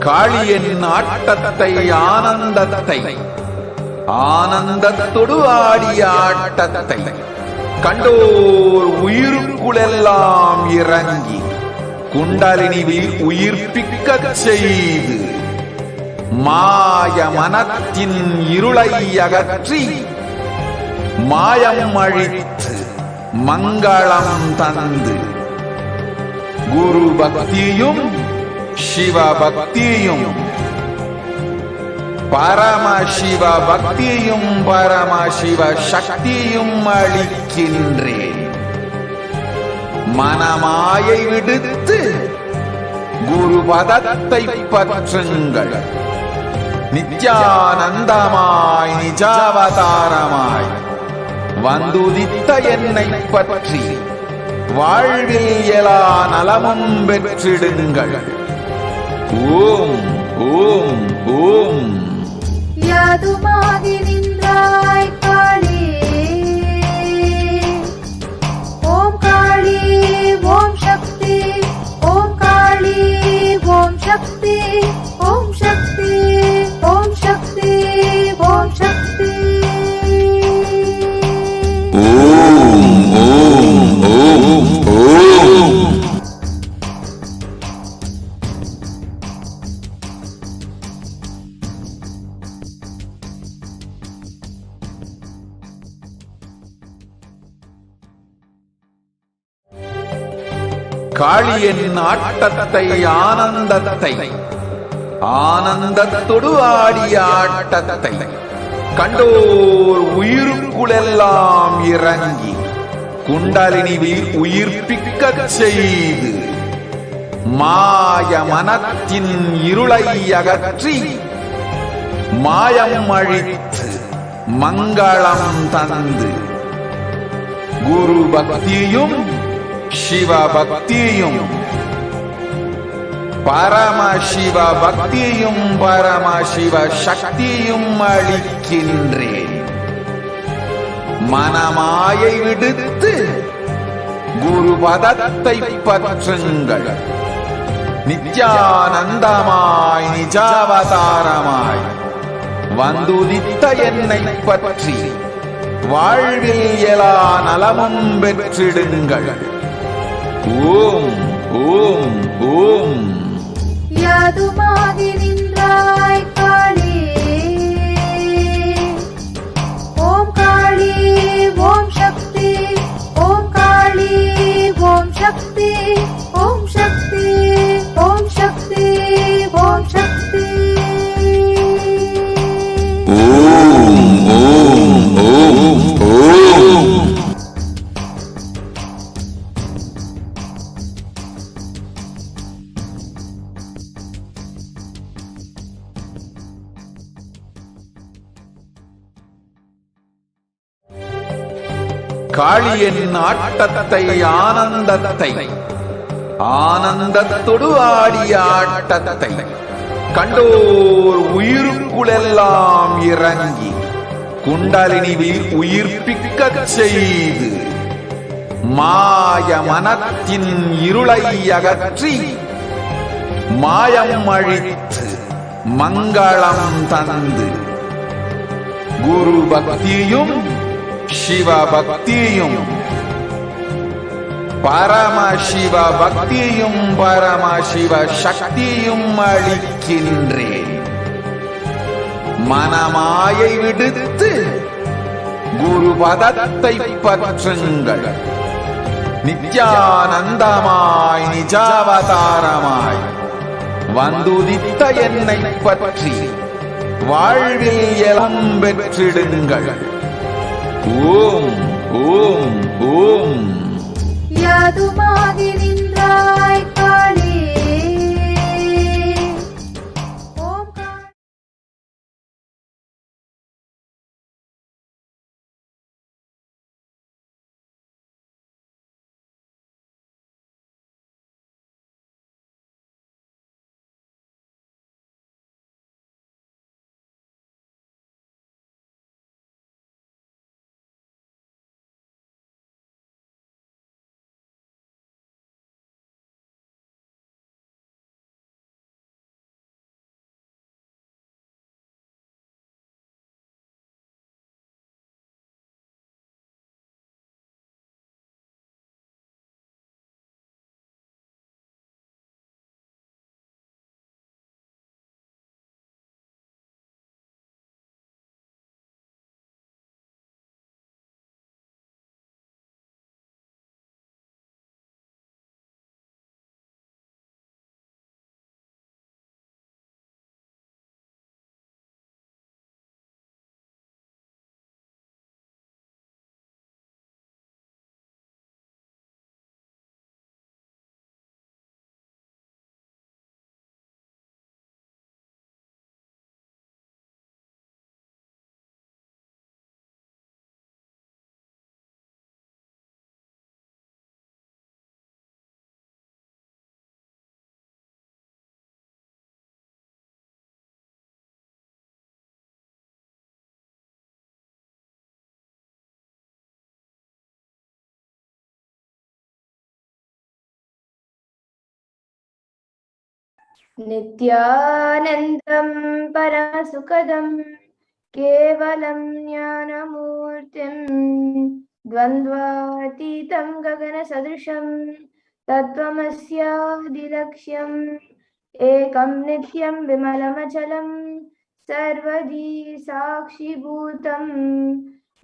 காளியின் ஆட்டத்தை ஆனந்தத்தை ஆனந்தத்தொடு ஆடிய ஆட்டத்தை கண்டோர் உயிருக்குளெல்லாம் இறங்கி குண்டலினிவில் உயிர்ப்பிக்கச் செய்து மாய மனத்தின் இருளை அகற்றி மாயம் அழித்து மங்களம் தந்து குரு பக்தியும் சிவ பக்தியும் பரமசிவ பக்தியும் பரமசிவ சக்தியும் அளிக்கின்றேன். மனமாயை விடுத்து குரு பதத்தை பற்றுங்கள். நித்யானந்தமாய் நிஜாவதாரமாய் வந்துதித்த என்னை பற்றி வாழ்வில் எல்லா நலமும் பெற்றிடுங்கள். ஓம் ஓம் ஓம். யாதுமாகி நின்றாய் காளி, ஓம் காளி ஓம் சக்தி, ஓம் காளி ஓம் சக்தி, ஓம் சக்தி ஓம் சக்தி ஓம் சக்தி. ஓம் ஓம் ஓம் ஓம். காளியின் ஆட்டத்தை ஆனந்தத்தை ஆனந்தத்தொடு ஆடிய ஆட்டத்தை கண்டோர் உயிருக்குளெல்லாம் இறங்கி குண்டலினிவில் உயிர்ப்பிக்கச் செய்து மாய மனத்தின் இருளை அகற்றி மாயம் அழித்து மங்களம் தந்து குரு பக்தியும் சிவ பக்தியும் பரமசிவ பக்தியும் பரமசிவ சக்தியும் அளிக்கின்றேன். மனமாயை விடுத்து குரு பதத்தை பற்றுங்கள். நித்யானந்தமாய் நிஜாவதாரமாய் வந்துதித்த என்னை பற்றி வாழ்வில் எல்லா நலமும் பெற்றிடுங்கள். ஓம் ஓம் ஓம். யாதுமாகி நின்றாய் காளி, ஓம் காளி ஓம் சக்தி, ஓம் காளி ஓம் சக்தி, ஓம் சக்தி ஓம் சக்தி ஓம் சக்தி. ஓம் ஓம் ஓம் ஓம். காளியின் ஆட்டத்தை ஆனந்தத்தை ஆனந்தத்தொடு ஆடிய ஆட்டத்தை கண்டோர் உயிருக்குளெல்லாம் இறங்கி குண்டலினிவில் உயிர்ப்பிக்கச் செய்து மாய மனத்தின் இருளை அகற்றி மாயம் அழித்து மங்களம் தந்து குரு பக்தியும் சிவ பக்தியும் பரமசிவ பக்தியும் பரமசிவ சக்தியும் அளிக்கின்றேன். மனமாயை விடுத்து குரு பதத்தை பற்றுங்கள். நித்யானந்தமாய் நிஜாவதாரமாய் வந்துதித்த என்னை பற்றி வாழ்வில் எல்லாம் பெற்றிடுங்கள். ஓம் ஓம் ஓம். யாதுமாகி நின்றாய் காளி. Nithyanandam Paramasukadam Kevalam Jnanamurtim Dvandvatitam Gagana Sadrisham Tattvamasya Ekam Nityam Vimalamachalam Sarvadi Sakshibhutam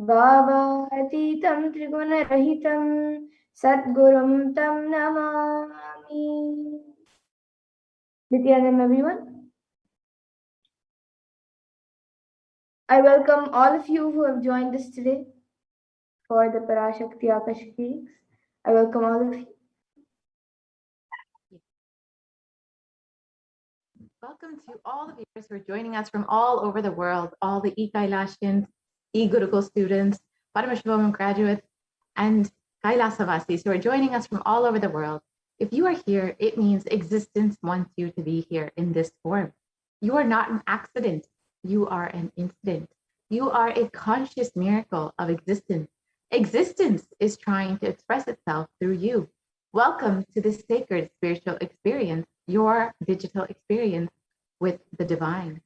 Bhavatitam Trigunarahitam Sadgurum Tam Namami. Nityanam, everyone. I welcome all of you who have joined us today for the Parashakti Akashic weeks. I welcome all of you. Welcome to all the viewers who are joining us from all over the world, all the e-Kailashans, e-Gurukul students, Paramashivoham graduates, and Kailasavasis who are joining us from all over the world. If you are here, it means existence wants you to be here in this form. You are not an accident. You are an incident. You are a conscious miracle of existence. Existence is trying to express itself through you. Welcome to this sacred spiritual experience, your digital experience with the divine.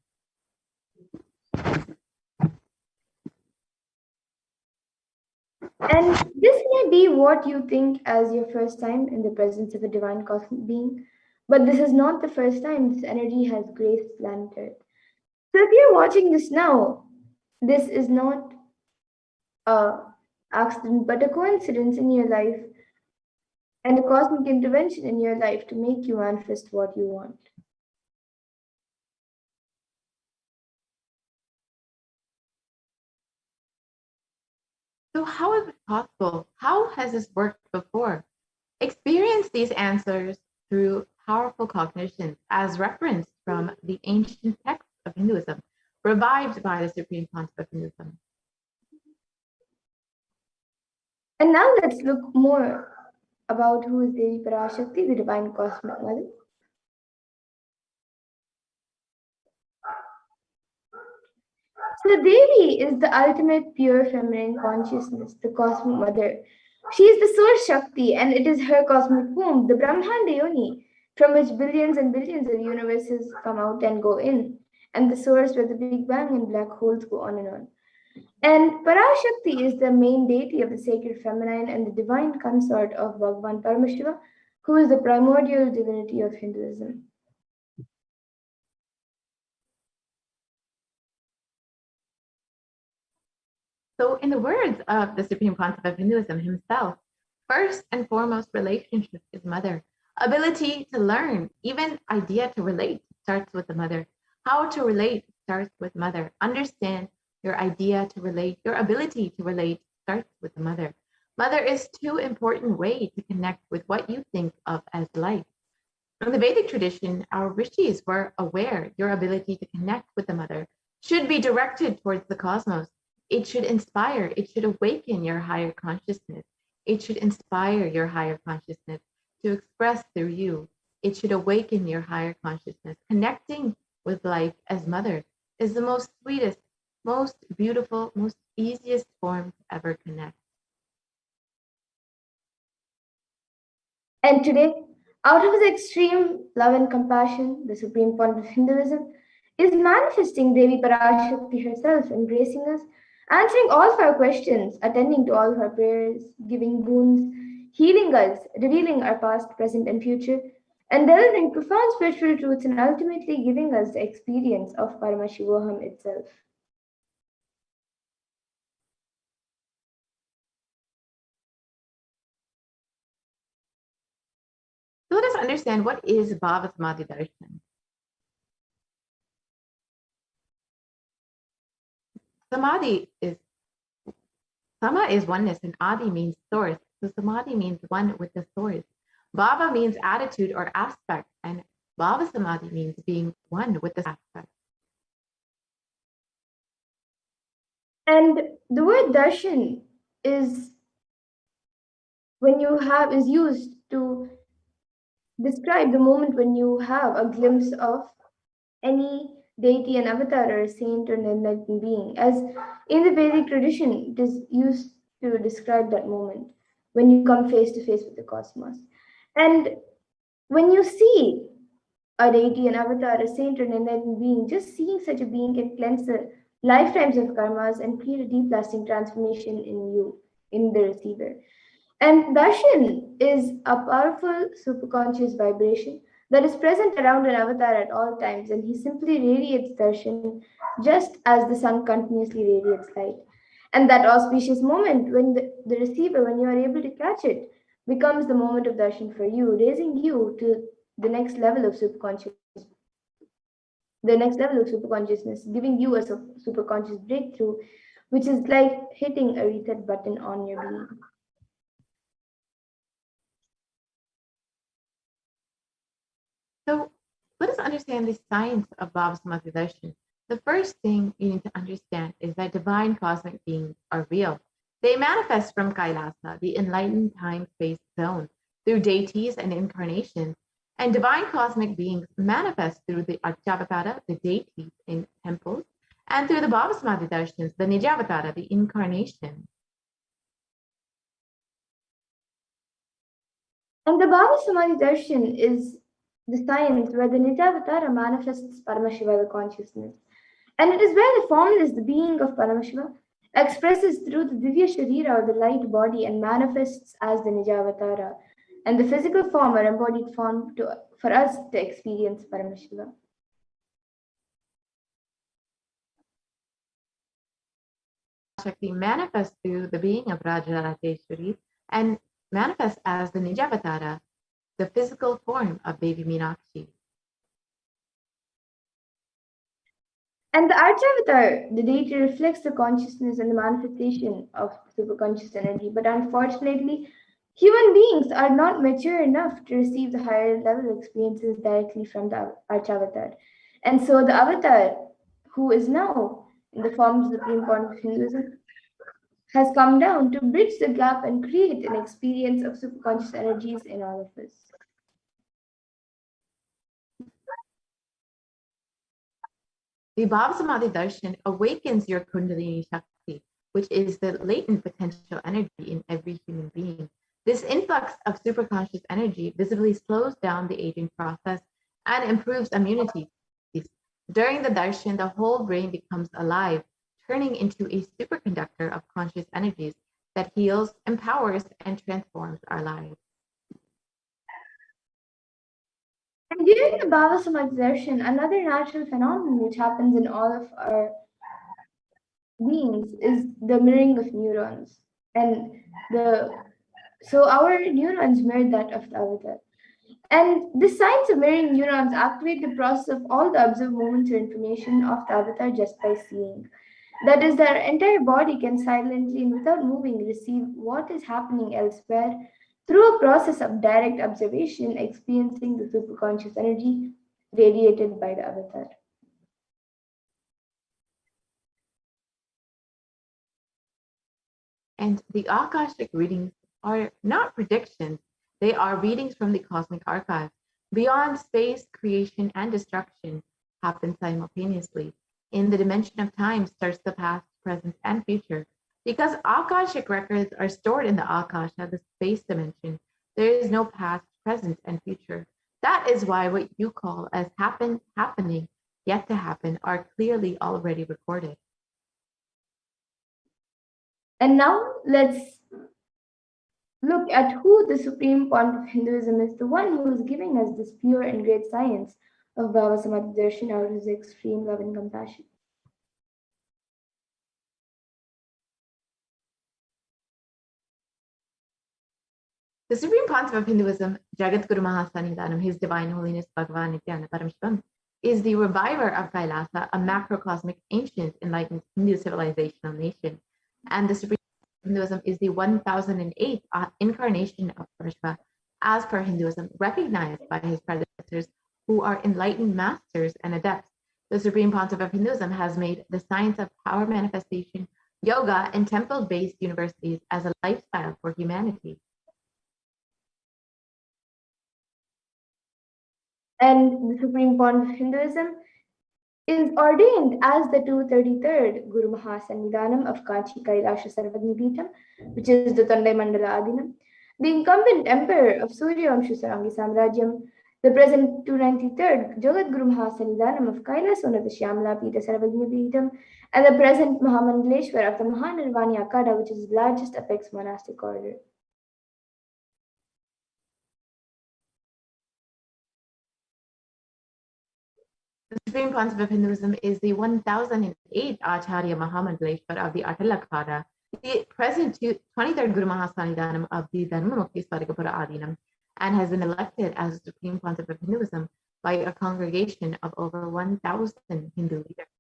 And this may be what you think as your first time in the presence of a divine cosmic being, but this is not the first time this energy has graced planet Earth. So if you're watching this now, this is not a accident but a coincidence in your life and a cosmic intervention in your life to make you manifest what you want. So how is it possible? How has this worked before? Experience these answers through powerful cognition as referenced from the ancient texts of Hinduism, revived by the Supreme Pontiff of Hinduism. And now let's look more about who is Devi Parashakti, the divine cosmic mother. So Devi is the ultimate pure feminine consciousness, the cosmic mother. She is the source Shakti, and it is her cosmic womb, the Brahmanda Yoni, from which billions and billions of universes come out and go in, and the source where the Big Bang and black holes go on and on. And Parashakti is the main deity of the sacred feminine and the divine consort of Bhagavan Paramashiva, who is the primordial divinity of Hinduism. So in the words of the Supreme Pontiff of Hinduism himself, first and foremost relationship is mother. Ability to learn, even idea to relate starts with the mother. How to relate starts with mother. Understand your idea to relate, your ability to relate starts with the mother. Mother is too important way to connect with what you think of as life. In the Vedic tradition, our rishis were aware your ability to connect with the mother should be directed towards the cosmos. It should inspire, it should awaken your higher consciousness. It should inspire your higher consciousness to express through you. It should awaken your higher consciousness. Connecting with life as mother is the most sweetest, most beautiful, most easiest form to ever connect. And today, out of his extreme love and compassion, the supreme point of Hinduism is manifesting Devi Parashakti herself, embracing us, answering all of our questions, attending to all of our prayers, giving boons, healing us, revealing our past, present, and future, and delivering profound spiritual truths and ultimately giving us the experience of Paramashivoham itself. So let us understand what is Bhava Samadhi Darshan. Samadhi is Sama is oneness and Adi means source. So Samadhi means one with the source. Bhava means attitude or aspect, and Bhava Samadhi means being one with the aspect. And the word darshan is used to describe the moment when you have a glimpse of any deity, an avatar, or a saint, or an enlightened being. As in the Vedic tradition, it is used to describe that moment when you come face to face with the cosmos. And when you see a deity, an avatar, a saint, or an enlightened being, just seeing such a being can cleanse the lifetimes of karmas and create a deep lasting transformation in you, in the receiver. And darshan is a powerful superconscious vibration that is present around an avatar at all times, and he simply radiates darshan just as the sun continuously radiates light. And that auspicious moment when the receiver, when you are able to catch it, becomes the moment of darshan for you, raising you to the next level of superconsciousness, giving you a superconscious breakthrough, which is like hitting a reset button on your being. So let us understand the science of Bhava Samadhi Darshan. The first thing you need to understand is that divine cosmic beings are real. They manifest from Kailasa, the enlightened time-space zone, through deities and incarnations. And divine cosmic beings manifest through the Archavatara, the deities in temples, and through the Bhava Samadhi Darshans, the Nijavatara, the incarnation. And the Bhava Samadhi Darshan is the science where the Nijavatara manifests Paramashiva, the consciousness. And it is where the formless, the being of Paramashiva, expresses through the Divya Sharira or the light body and manifests as the Nijavatara, and the physical form or embodied form for us to experience Paramashiva. Shakti manifests through the being of Rajarajeshwari and manifests as the Nijavatara, the physical form of Devi Meenakshi. And the Archavatar, the deity, reflects the consciousness and the manifestation of superconscious energy. But unfortunately, human beings are not mature enough to receive the higher level experiences directly from the Archavatar. And so the Avatar, who is now in the form of the Supreme Point of Hinduism, has come down to bridge the gap and create an experience of superconscious energies in all of us. The Bhava Samadhi Darshan awakens your Kundalini Shakti, which is the latent potential energy in every human being. This influx of superconscious energy visibly slows down the aging process and improves immunity. During the darshan, the whole brain becomes alive, turning into a superconductor of conscious energies that heals, empowers, and transforms our lives. And during the Bhava Samadhi Darshan, another natural phenomenon which happens in all of our beings is the mirroring of neurons. And so our neurons mirror that of the avatar. And the science of mirroring neurons activate the process of all the observed movements or information of the avatar just by seeing. That is, their entire body can silently and without moving receive what is happening elsewhere through a process of direct observation, experiencing the superconscious energy radiated by the avatar. And the Akashic readings are not predictions, they are readings from the cosmic archive. Beyond space, creation, and destruction happen simultaneously. In the dimension of time starts the past, present, and future. Because Akashic records are stored in the Akasha, the space dimension, there is no past, present, and future. That is why what you call as happening, yet to happen, are clearly already recorded. And now let's look at who the supreme point of Hinduism is, the one who is giving us this pure and great science of Bhava Samadhi Darshan out of his extreme love and compassion. The Supreme Pontiff of Hinduism, Jagat Guru Mahasannidhanam, His Divine Holiness Bhagavan Nithyananda Paramashivam, is the reviver of Kailasa, a macrocosmic, ancient, enlightened Hindu civilizational nation. And the Supreme Pontiff of Hinduism is the 1008th incarnation of Parashakti, as per Hinduism, recognized by his predecessors who are enlightened masters and adepts. The Supreme Pontiff of Hinduism has made the science of power manifestation, yoga, and temple-based universities as a lifestyle for humanity. And the Supreme Point of Hinduism is ordained as the 233rd Guru Mahasannidhanam of Kanchi Kailasha Sarvadnipitam, which is the Tandai Mandala Adinam, the incumbent emperor of Surya Vamsha Sarangi Samrajyam, the present 293rd Jagat Guru Mahasanidanam of Kailasonatha Shyamala Pita Sarvagnya Peetham, and the present Mahamandaleshwar of the Mahanirvani Akada, which is the largest apex monastic order. The Supreme Concept of Hinduism is the 1008th Acharya Mahamandaleshwar of the Atalakpada, the present 23rd Guru Mahasanidanam of the Dharmamukti Swargapura Adinam, and has been elected as the Supreme Concept of Hinduism by a congregation of over 1,000 Hindu leaders.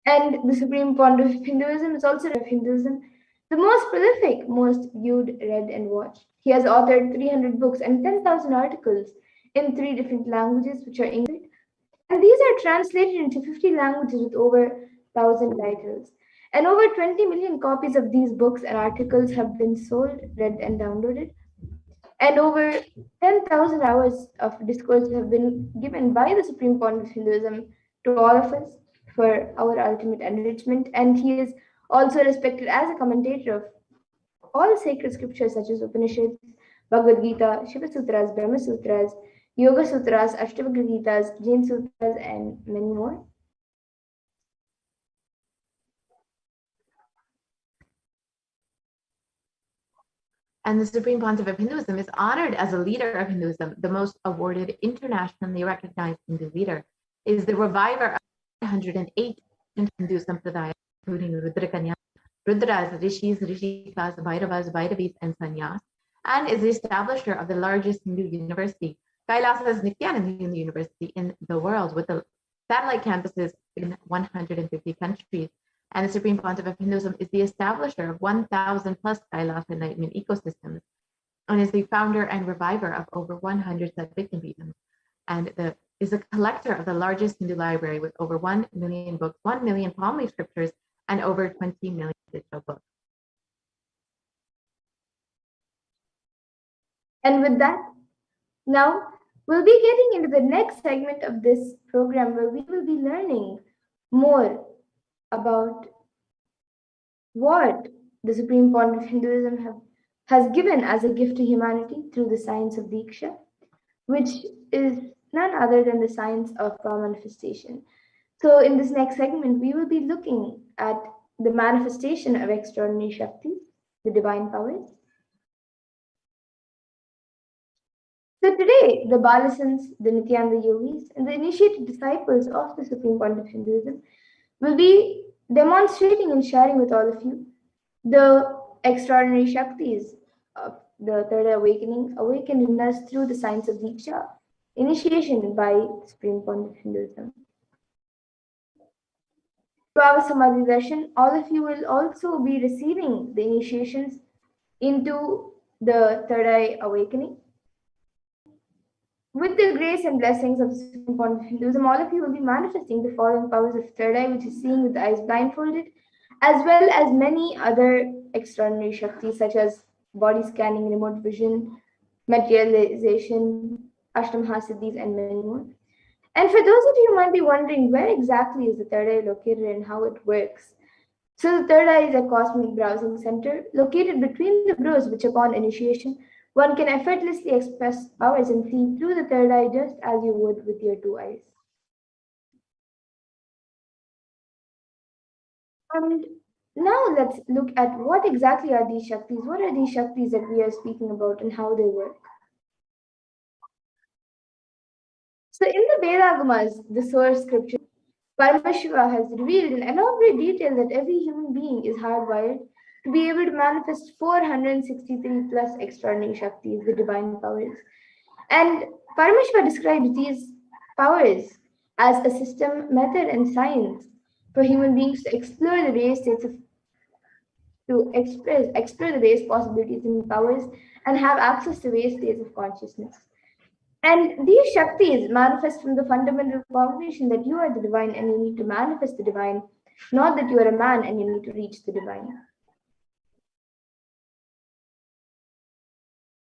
And the Supreme Pontiff of Hinduism is also of Hinduism, the most prolific, most viewed, read, and watched. He has authored 300 books and 10,000 articles in 3 different languages, which are English, and these are translated into 50 languages with over 1,000 titles. And over 20 million copies of these books and articles have been sold, read, and downloaded. And over 10,000 hours of discourse have been given by the Supreme Pontiff of Hinduism to all of us for our ultimate enrichment. And he is also respected as a commentator of all sacred scriptures such as Upanishads, Bhagavad Gita, Shiva Sutras, Brahma Sutras, Yoga Sutras, Ashtavakra Gitas, Jain Sutras, and many more. And the Supreme Pontiff of Hinduism is honored as a leader of Hinduism, the most awarded internationally recognized Hindu leader, is the reviver of 108 Hindu Sampradayas, including Rudrakanya, Rudras, Rishis, Rishikas, Bhairavas, Bhairavis, and Sannyas, and is the establisher of the largest Hindu university, Kailasa's Nithyananda University in the world, with the satellite campuses in 150 countries. And the Supreme Pontiff of Hinduism is the establisher of 1,000 plus Kailasa enlightenment ecosystems, and is the founder and reviver of over 100 Sadvikam, and is a collector of the largest Hindu library with over 1 million books, 1 million palm scriptures, and over 20 million digital books. And with that, now we'll be getting into the next segment of this program where we will be learning more about what the Supreme Pontiff of Hinduism has given as a gift to humanity through the science of Diksha, which is none other than the science of manifestation. So in this next segment, we will be looking at the manifestation of extraordinary Shakti, the divine powers. So today, the Balasans, the Nityananda Yogis, and the initiated disciples of the Supreme Pontiff of Hinduism will be demonstrating and sharing with all of you the extraordinary Shaktis of the Third Awakening, awakened in us through the science of Diksha, initiation by the Supreme Pontiff of Hinduism. To our Samadhi Darshan, all of you will also be receiving the initiations into the Third Eye Awakening. With the grace and blessings of the Supreme Pontiff of Hinduism, all of you will be manifesting the following powers of Third Eye, which is seeing with the eyes blindfolded, as well as many other extraordinary Shaktis such as body scanning, remote vision, materialization, Ashtamahasiddhis, and many more. And for those of you who might be wondering where exactly is the Third Eye located and how it works. So the Third Eye is a cosmic browsing center located between the brows, which upon initiation, one can effortlessly express powers and see through the third eye just as you would with your 2 eyes. And now let's look at what exactly are these Shaktis. What are these Shaktis that we are speaking about and how they work? So in the Vedagamas, the source scripture, Paramashiva has revealed in elaborate detail that every human being is hardwired to be able to manifest 463 plus extraordinary Shaktis, the divine powers. And Paramashiva describes these powers as a system, method, and science for human beings to explore the various states of, explore the various possibilities and powers and have access to various states of consciousness. And these Shaktis manifest from the fundamental cognition that you are the divine and you need to manifest the divine, not that you are a man and you need to reach the divine.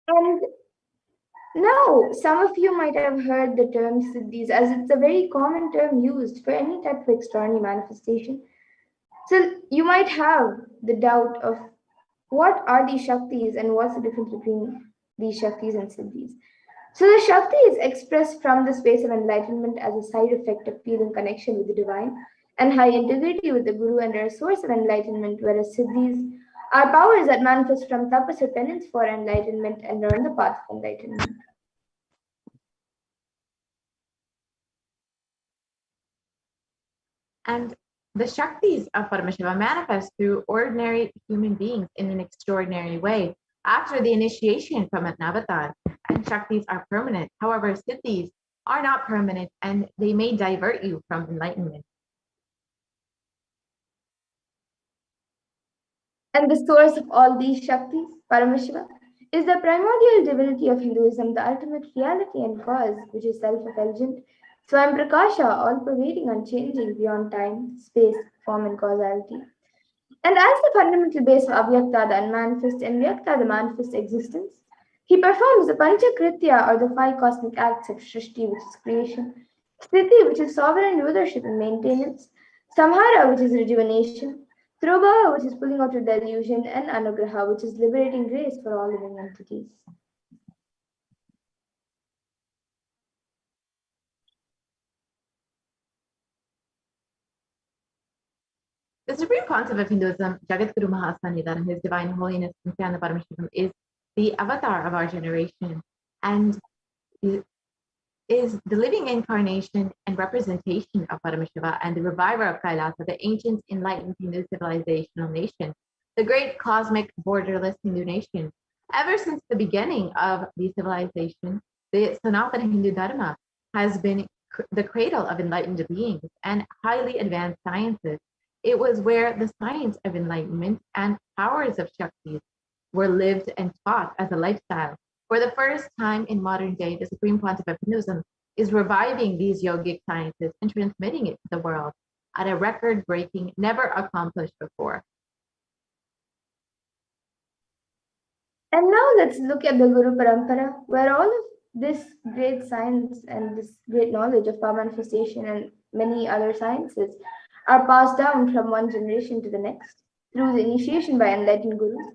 And now, some of you might have heard the term Siddhis, as it's a very common term used for any type of extraordinary manifestation. So you might have the doubt of what are these Shaktis and what's the difference between these Shaktis and Siddhis. So the Shakti is expressed from the space of enlightenment as a side effect of feeling connection with the divine and high integrity with the Guru and are a source of enlightenment, whereas Siddhis are powers that manifest from tapas or penance for enlightenment and are on the path of enlightenment. And the Shaktis of Paramashiva manifest through ordinary human beings in an extraordinary way after the initiation from an avatar. And Shaktis are permanent. However, Siddhis are not permanent and they may divert you from enlightenment. And the source of all these Shaktis, Paramashiva, is the primordial divinity of Hinduism, the ultimate reality and cause, which is self-effulgent, Swam Prakasha, all-pervading, unchanging, beyond time, space, form, and causality. And as the fundamental base of Avyakta, the unmanifest, and Vyakta, the manifest existence, he performs the Panchakritya, or the five cosmic acts of Srishti, which is creation, Sthiti, which is sovereign rulership and maintenance, Samhara, which is rejuvenation, Throbhava, which is pulling out of delusion, and Anugraha, which is liberating grace for all living entities. The supreme concept of Hinduism, Jagadguru Mahasannidhan, His Divine Holiness Nithyananda Paramashivam, is the avatar of our generation and is the living incarnation and representation of Paramashiva and the reviver of Kailasa, the ancient enlightened Hindu civilizational nation, the great cosmic borderless Hindu nation. Ever since the beginning of the civilization, the Sanatana Hindu Dharma has been the cradle of enlightened beings and highly advanced sciences. It was where the science of enlightenment and powers of Shaktis were lived and taught as a lifestyle. For the first time in modern day, the Supreme Pontiff of Hinduism is reviving these yogic sciences and transmitting it to the world at a record-breaking, never accomplished before. And now let's look at the Guru Parampara, where all of this great science and this great knowledge of power manifestation and many other sciences are passed down from one generation to the next through the initiation by enlightened gurus.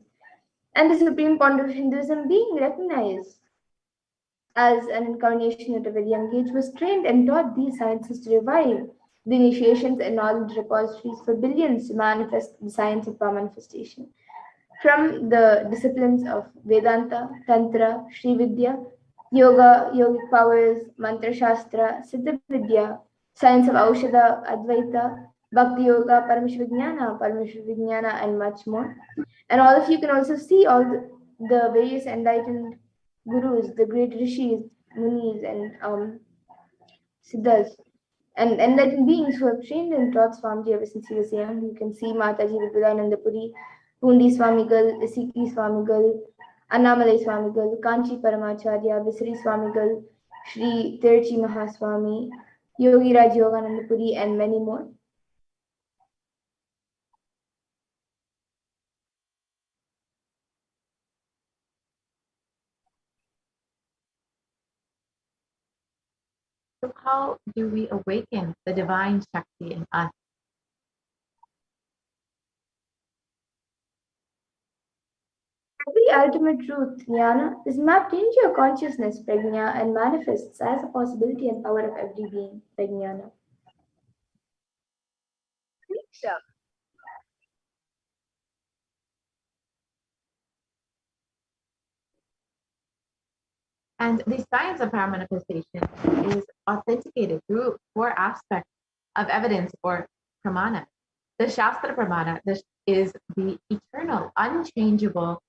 And the Supreme Pontiff of Hinduism, being recognized as an incarnation at a very young age, was trained and taught these sciences to revive the initiations and knowledge repositories for billions to manifest the science of power manifestation. From the disciplines of Vedanta, Tantra, Sri Vidya, Yoga, Yogic powers, Mantra Shastra, Siddha Vidya, science of Aushadha, Advaita, Bhakti Yoga, Paramashivijnana, and much more. And all of you can also see all the various enlightened gurus, the great rishis, munis, and siddhas, and enlightened beings who have trained and taught Swamiji ever since he was young. You can see Mataji Vipulananda Puri, Pundi Swamigal, Isiki Swamigal, Annamalai Swamigal, Kanchi Paramacharya, Visri Swamigal, Sri Tirchi Mahaswami, Yogi Raj Yogananda Puri, and many more. So how do we awaken the divine Shakti in us? Every ultimate truth, jnana, is mapped into your consciousness, prajna, and manifests as a possibility and power of every being, prajnana. And the science of power manifestation is authenticated through four aspects of evidence or pramana. The Shastra pramana is the eternal, unchangeable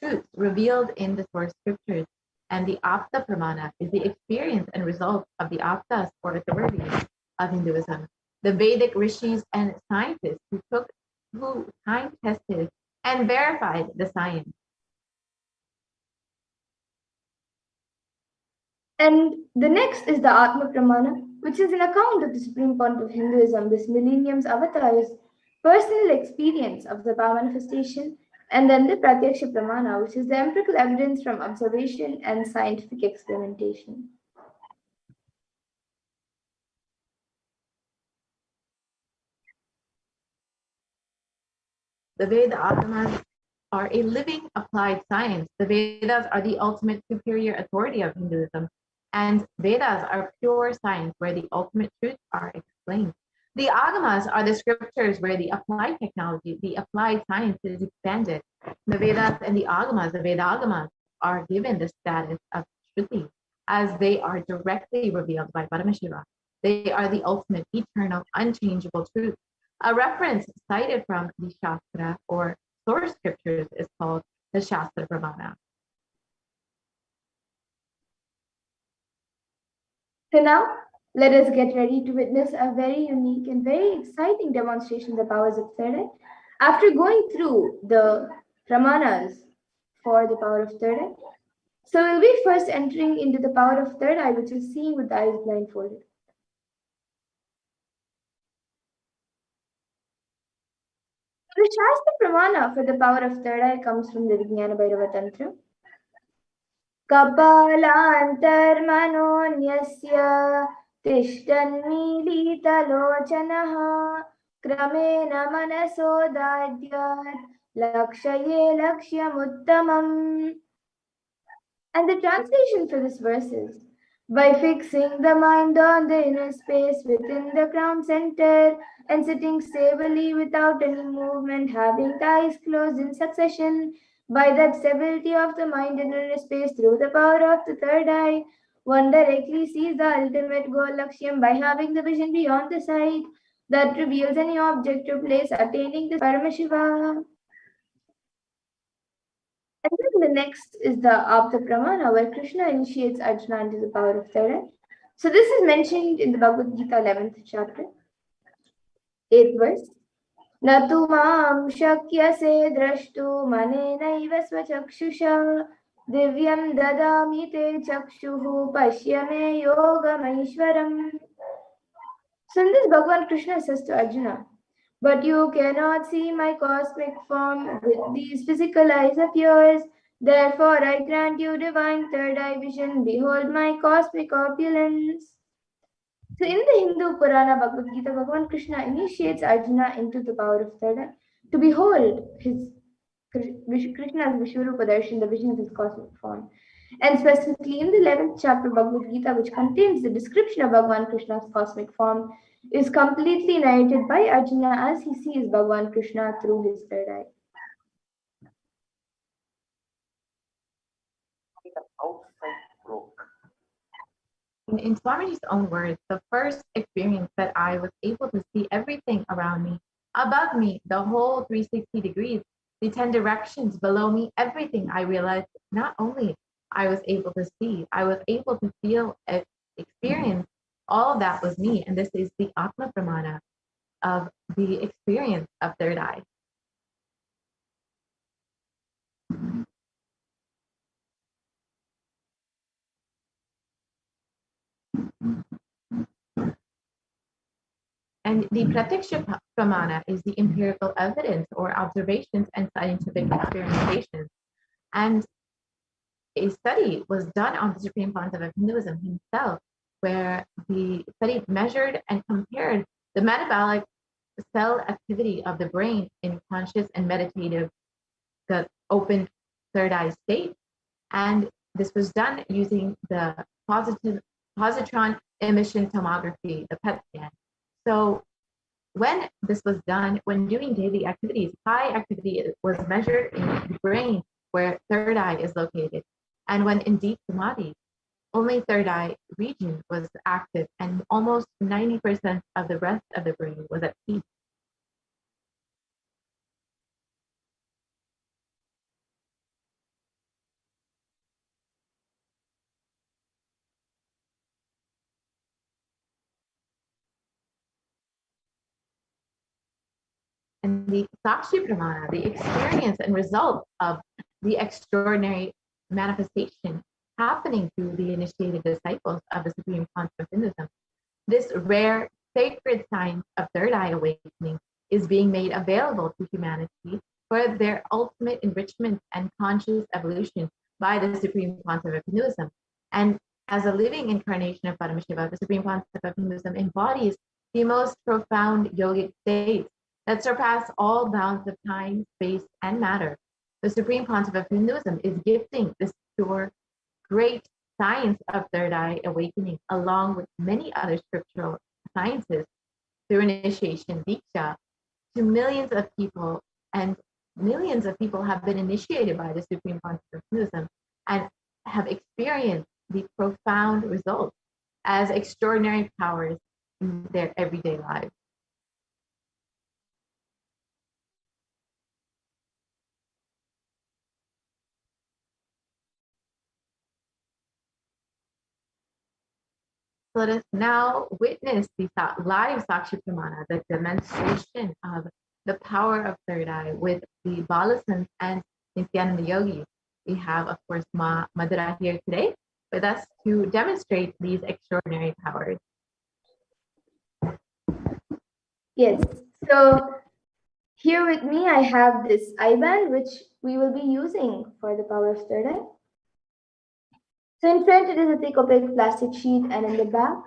truth revealed in the source scriptures. And the Apta pramana is the experience and result of the Aptas or authorities of Hinduism. The Vedic rishis and scientists who time tested and verified the science. And the next is the Atma Pramana, which is an account of the Supreme Pontiff of Hinduism, this millennium's avatar's personal experience of the power manifestation, and then the Pratyaksha Pramana, which is the empirical evidence from observation and scientific experimentation. The Veda Agamas are a living applied science. The Vedas are the ultimate superior authority of Hinduism, and Vedas are pure science where the ultimate truths are explained. The Agamas are the scriptures where the applied technology, the applied science is expanded. The Vedas and the Agamas, the Vedagamas, are given the status of Shruti as they are directly revealed by Paramashiva. They are the ultimate, eternal, unchangeable truth. A reference cited from the Shastra or source scriptures is called the Shastra Pramana. So now, let us get ready to witness a very unique and very exciting demonstration of the powers of third eye. After going through the Pramanas for the power of third eye, so we'll be first entering into the power of third eye, which is seeing with the eyes blindfolded. The Shastra Pramana for the power of third eye comes from the Vijnana Bhairava Tantra. Kapalantharmanonyasya tishtannilitalochanaha kramena manasodadyat lakshaye lakshyamuttamam. And the translation for this verse is, by fixing the mind on the inner space within the crown center and sitting stably without any movement, having the eyes closed in succession, by that stability of the mind in inner space through the power of the third eye, one directly sees the ultimate goal Lakshyam by having the vision beyond the sight that reveals any object or place attaining the Paramashiva. And then the next is the Apta Pramana, where Krishna initiates Arjuna into the power of third eye. So this is mentioned in the Bhagavad Gita 11th chapter, 8th verse. Natu mam shakyase drashtu manenaiva svachakshusha divyam dadami te chakshuhu pashyame yogamaishwaram. So in this, Bhagavan Krishna says to Arjuna, but you cannot see my cosmic form with these physical eyes of yours. Therefore, I grant you divine third eye vision. Behold my cosmic opulence. So, in the Hindu Purana Bhagavad Gita, Bhagavan Krishna initiates Arjuna into the power of third eye to behold his Krishna's Vishwarupa Darshan, the vision of his cosmic form. And specifically in the 11th chapter of Bhagavad Gita, which contains the description of Bhagavan Krishna's cosmic form, is completely narrated by Arjuna as he sees Bhagavan Krishna through his third eye. In Swamiji's own words, the first experience that I was able to see everything around me, above me, the whole 360 degrees, the 10 directions below me, everything, I realized not only I was able to see, I was able to feel, experience, all of that was me. And this is the Atma Pramana of the experience of third eye. And the Pratiksha Pramana is the empirical evidence or observations and scientific experimentations. And a study was done on the Supreme Concept of Hinduism himself, where the study measured and compared the metabolic cell activity of the brain in conscious and meditative, the open third eye state. And this was done using the positron emission tomography, the PET scan. So when this was done, when doing daily activities, high activity was measured in the brain where third eye is located. And when in deep samadhi, only third eye region was active and almost 90% of the rest of the brain was at peace. And the Sakshi Pramana, the experience and result of the extraordinary manifestation happening through the initiated disciples of the Supreme Concept of Hinduism. This rare sacred science of third eye awakening is being made available to humanity for their ultimate enrichment and conscious evolution by the Supreme Concept of Hinduism. And as a living incarnation of Paramashiva, the Supreme Concept of Hinduism embodies the most profound yogic states that surpass all bounds of time, space, and matter. The Supreme Pontiff of Hinduism is gifting this pure, great science of third eye awakening, along with many other scriptural sciences, through initiation Diksha, to millions of people, and millions of people have been initiated by the Supreme Pontiff of Hinduism and have experienced the profound results as extraordinary powers in their everyday lives. Let us now witness the live Sakshi Pramana, the demonstration of the power of third eye with the Balasans and Nithyananda yogis. We have, of course, Madhura here today with us to demonstrate these extraordinary powers. Yes, so here with me I have this eye band which we will be using for the power of third eye. So in front it is a thick opaque plastic sheet, and in the back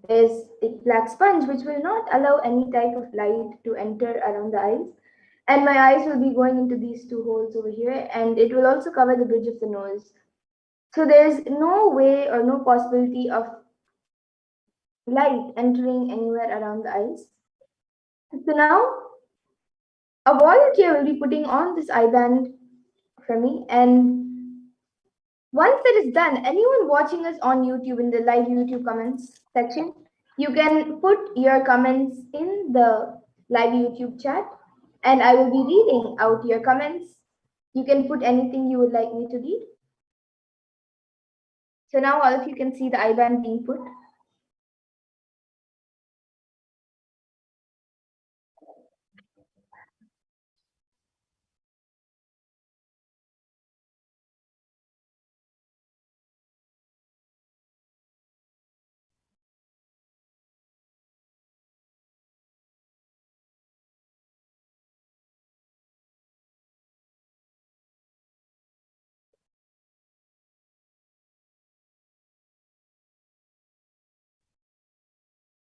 is a black sponge which will not allow any type of light to enter around the eyes. And my eyes will be going into these two holes over here, and it will also cover the bridge of the nose. So there's no way or no possibility of light entering anywhere around the eyes. So now a volunteer will be putting on this eye band for me, and once it is done, anyone watching us on YouTube in the live YouTube comments section, you can put your comments in the live YouTube chat, and I will be reading out your comments. You can put anything you would like me to read. So now all of you can see the eye band being put.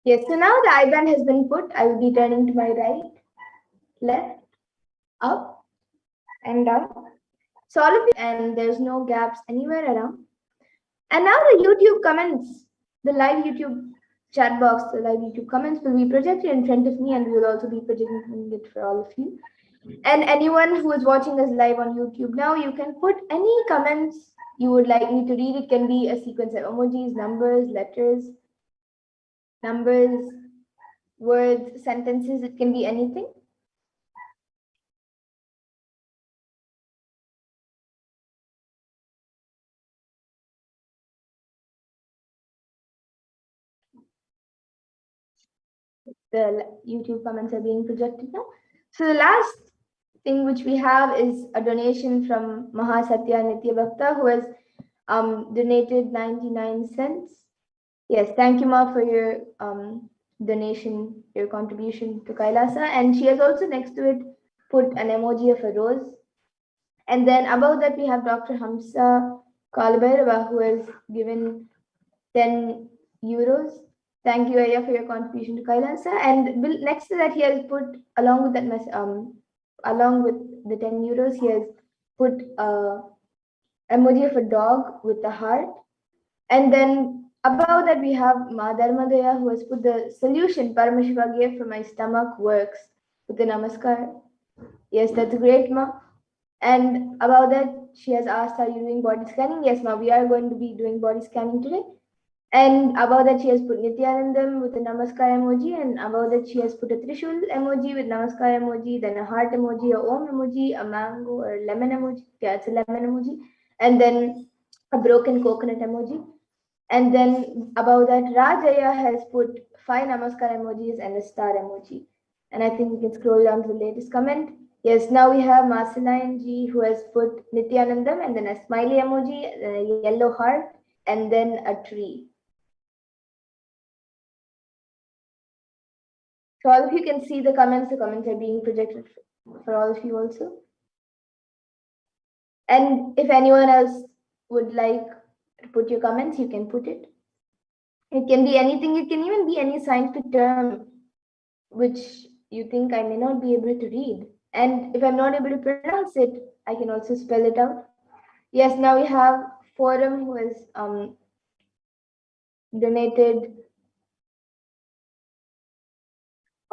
Yes, so now the eye band has been put. I will be turning to my right, left, up, and down. So all of you, and there's no gaps anywhere around. And now the YouTube comments, the live YouTube chat box, the live YouTube comments will be projected in front of me, and we will also be projecting it for all of you. And anyone who is watching us live on YouTube now, you can put any comments you would like me to read. It can be a sequence of emojis, numbers, letters, numbers, words, sentences. It can be anything. The YouTube comments are being projected now. So the last thing which we have is a donation from Mahasatya Nitya Bhakta, who has donated 99 cents. Yes, thank you, Ma, for your donation, your contribution to Kailasa. And she has also next to it put an emoji of a rose. And then above that, we have Dr. Hamsa Kalbhairava, who has given 10 euros. Thank you, Aya, for your contribution to Kailasa. And next to that, he has put, along with that along with the 10 euros, he has put a emoji of a dog with a heart. And then above that, we have Ma Dharmadaya, who has put the solution Paramashiva gave for my stomach works with the namaskar. Yes, that's great, Ma. And about that, she has asked, are you doing body scanning? Yes, Ma, we are going to be doing body scanning today. And above that, she has put Nithyanandam with a namaskar emoji. And above that, she has put a Trishul emoji with namaskar emoji, then a heart emoji, a Om emoji, a mango or lemon emoji. Yeah, it's a lemon emoji. And then a broken coconut emoji. And then above that, Rajaya has put 5 namaskar emojis and a star emoji. And I think we can scroll down to the latest comment. Yes, now we have Marceline G, who has put Nithyanandam and then a smiley emoji, a yellow heart, and then a tree. So all of you can see the comments. The comments are being projected for all of you also. And if anyone else would like to put your comments, you can put it. It can be anything. It can even be any scientific term which you think I may not be able to read. And if I'm not able to pronounce it, I can also spell it out. Yes, now we have Forum who has donated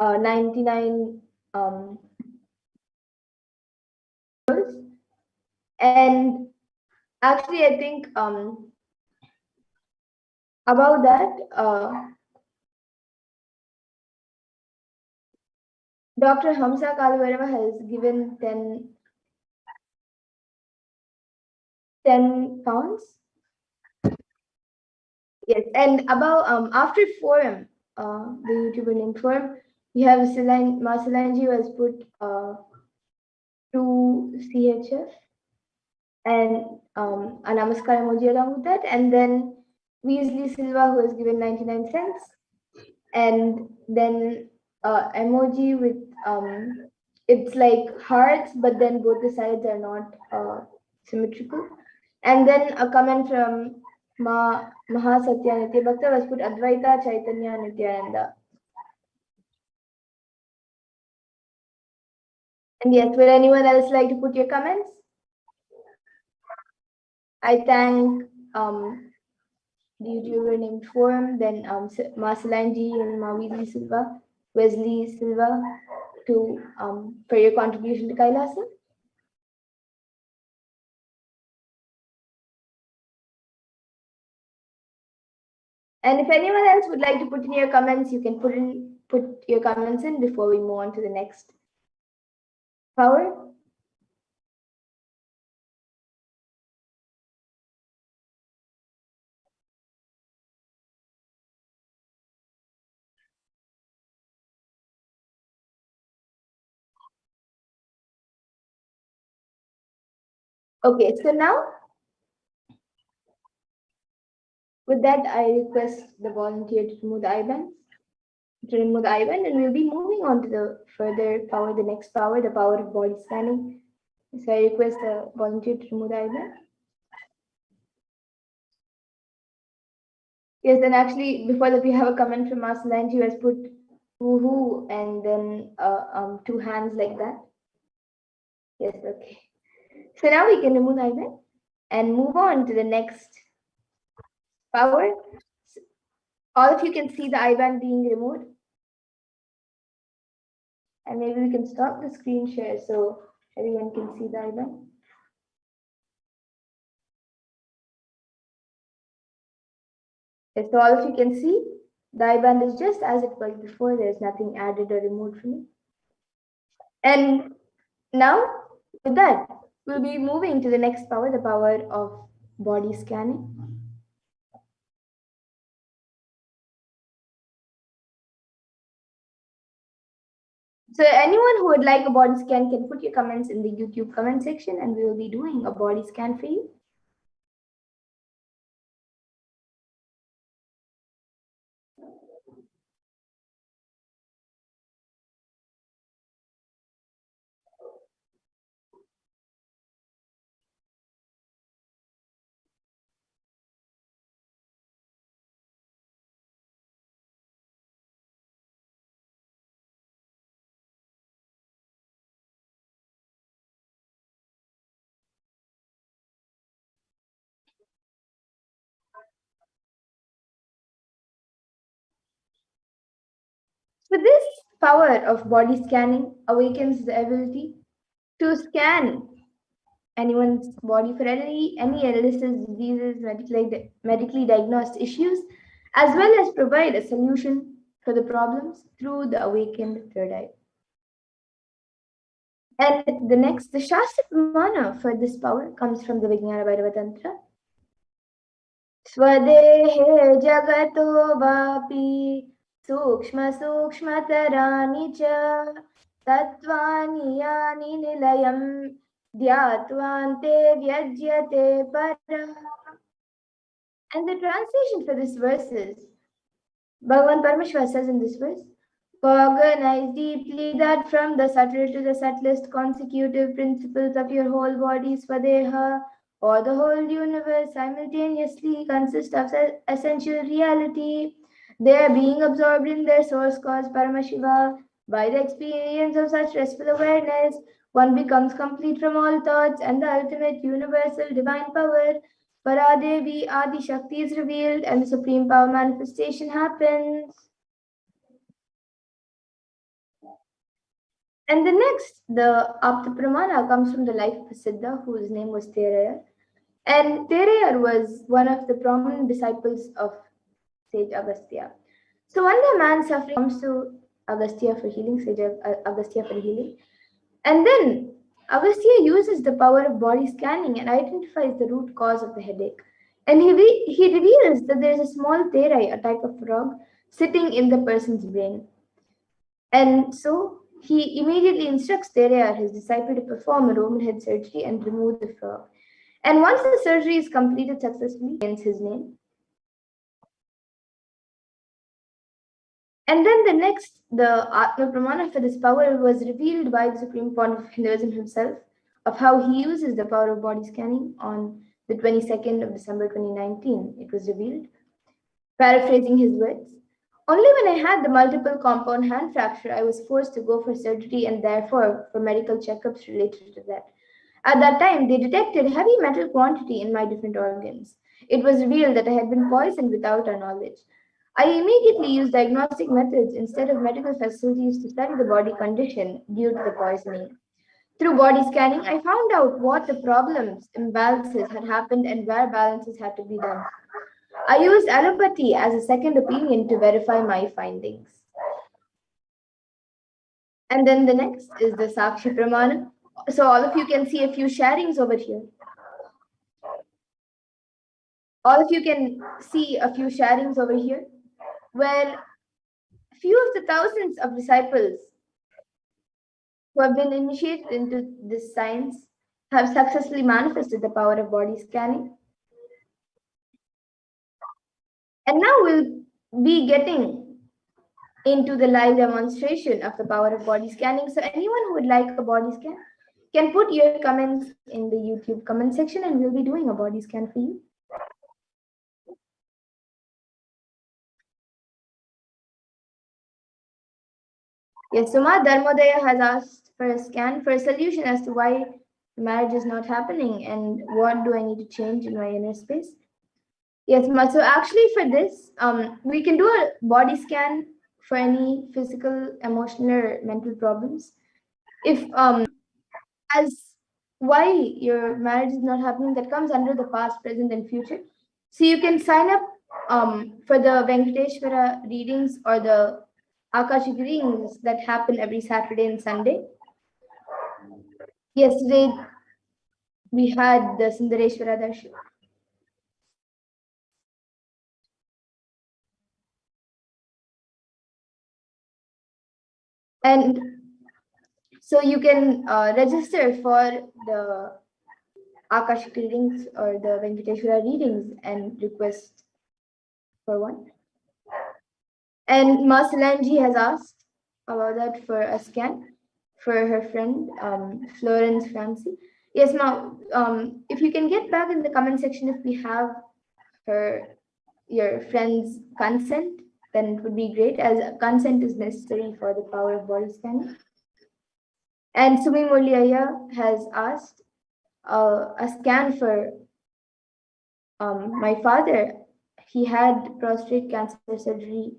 99 and actually I think about that Dr. Hamsa Kalvarava has given 10 pounds. Yes, and about after Forum, the YouTuber named Forum, we have Marcelanji who has put 2 CHF and a Namaskar emoji along with that, and then Weasley Silva who has given 99 cents, and then emoji with it's like hearts, but then both the sides are not symmetrical, and then a comment from Mahasatya Nitya Bhakta was put Advaita Chaitanya Nityananda. And yes, would anyone else like to put your comments? I thank the YouTuber named Forum, then Marcelanji and Mawili Silva, Wesley Silva, to for your contribution to Kailasa. And if anyone else would like to put in your comments, you can put your comments in before we move on to the next power. Okay, so now with that, I request the volunteer to remove the IBAN. And we'll be moving on to the further power, the next power, the power of body scanning. So I request the volunteer to remove the IBAN. Yes, and actually, before that, we have a comment from Marceline. She has put woohoo and then 2 hands like that. Yes, okay. So now we can remove the IBAN and move on to the next power. All of you can see the IBAN being removed. And maybe we can stop the screen share so everyone can see the IBAN. Yes, so all of you can see the IBAN is just as it was before. There's nothing added or removed from it. And now with that, we'll be moving to the next power, the power of body scanning. So anyone who would like a body scan can put your comments in the YouTube comment section and we will be doing a body scan for you. So this power of body scanning awakens the ability to scan anyone's body for any illnesses, diseases, medically diagnosed issues, as well as provide a solution for the problems through the awakened third eye. And the Shastra Pramana for this power comes from the Vijnana Bhairava Tantra. Swadehe jagato vapi sukshma sukshmatarani cha tattvani yani nilayam dhyatvante vyajyate para. And the translation for this verse is, Bhagavan Paramashiva says in this verse, cognize deeply that from the subtle to the subtlest consecutive principles of your whole body, Swadeha, or the whole universe simultaneously consist of essential reality. They are being absorbed in their source cause Paramashiva by the experience of such restful awareness, One becomes complete from all thoughts, and the ultimate universal divine power, Paradevi Adi Shakti, is revealed, and the supreme power manifestation happens. And the next, the Apta Pramana, comes from the life of a Siddha whose name was Terayar. And Terayar was one of the prominent disciples of sage Agastya. So one day a man suffering comes to Agastya for healing, sage Agastya for healing. And then Agastya uses the power of body scanning and identifies the root cause of the headache. And he reveals that there is a small terai, a type of frog, sitting in the person's brain. And so he immediately instructs Terayar, his disciple, to perform a Roman head surgery and remove the frog. And once the surgery is completed successfully, he gains his name. And then the Atma Pramana for this power was revealed by the Supreme Pontiff of Hinduism himself, of how he uses the power of body scanning on the 22nd of December 2019. It was revealed. Paraphrasing his words, only when I had the multiple compound hand fracture, I was forced to go for surgery and therefore for medical checkups related to that. At that time, they detected heavy metal quantity in my different organs. It was revealed that I had been poisoned without our knowledge. I immediately used diagnostic methods instead of medical facilities to study the body condition due to the poisoning. Through body scanning, I found out what the problems, imbalances had happened and where balances had to be done. I used allopathy as a second opinion to verify my findings. And then the next is the Sakshi Pramana. So all of you can see a few sharings over here. All of you can see a few sharings over here, where few of the thousands of disciples who have been initiated into this science have successfully manifested the power of body scanning. And now we'll be getting into the live demonstration of the power of body scanning. So anyone who would like a body scan can put your comments in the YouTube comment section and we'll be doing a body scan for you. Yes, Suma Dharmodaya has asked for a scan for a solution as to why marriage is not happening and what do I need to change in my inner space. Yes, Ma. So actually for this, we can do a body scan for any physical, emotional, or mental problems. If as why your marriage is not happening, that comes under the past, present, and future. So you can sign up for the Venkateshwara readings or the Akashic readings that happen every Saturday and Sunday. Yesterday we had the Sundareshwara Darshan. And so you can register for the Akashic readings or the Venkateshwara readings and request for one. And Ma Solange has asked about that for a scan for her friend Florence Francie. Yes, Ma. If you can get back in the comment section if we have your friend's consent, then it would be great, as consent is necessary for the power of body scanning. And Sumi Muliaya has asked a scan for my father. He had prostate cancer surgery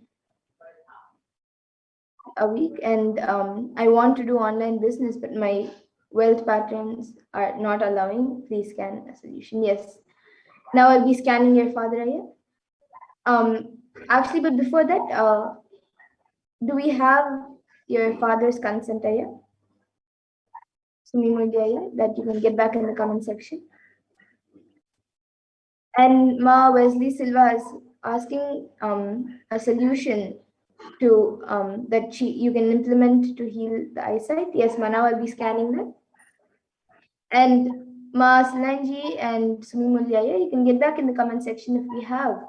a week, and I want to do online business, but my wealth patterns are not allowing. Please scan a solution. Yes. Now I'll be scanning your father, Aya. Actually, but before that, do we have your father's consent, Aya? Sumi Aya, that you can get back in the comment section. And Ma Wesley Silva is asking a solution to that you can implement to heal the eyesight. Yes, Ma, now I'll be scanning that. And Ma Solange and Sumi Muliaya, you can get back in the comment section if we have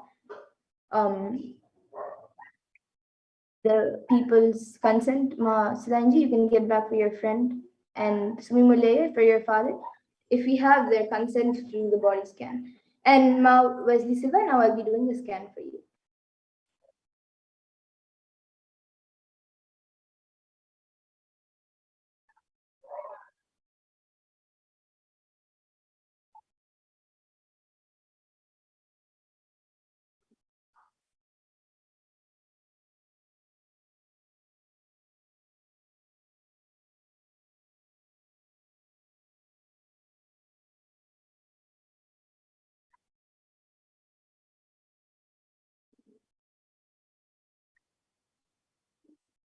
the people's consent. Ma Solange, you can get back for your friend, and Sumi Muliaya for your father, if we have their consent to do the body scan. And Ma Wesley Silva, now I'll be doing the scan for you.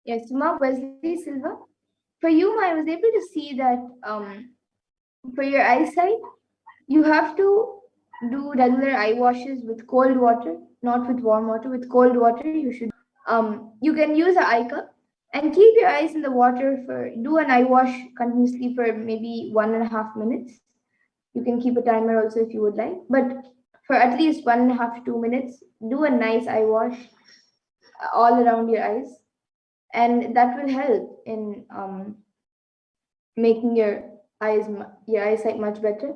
Yes, Ma Wesley Silva. For you, Ma, I was able to see that for your eyesight, you have to do regular eye washes with cold water, not with warm water. With cold water, you can use an eye cup and keep your eyes in the water for do an eye wash continuously for maybe 1.5 minutes. You can keep a timer also if you would like, but for at least 1.5 to 2 minutes, do a nice eye wash all around your eyes, and that will help in making your eyesight much better.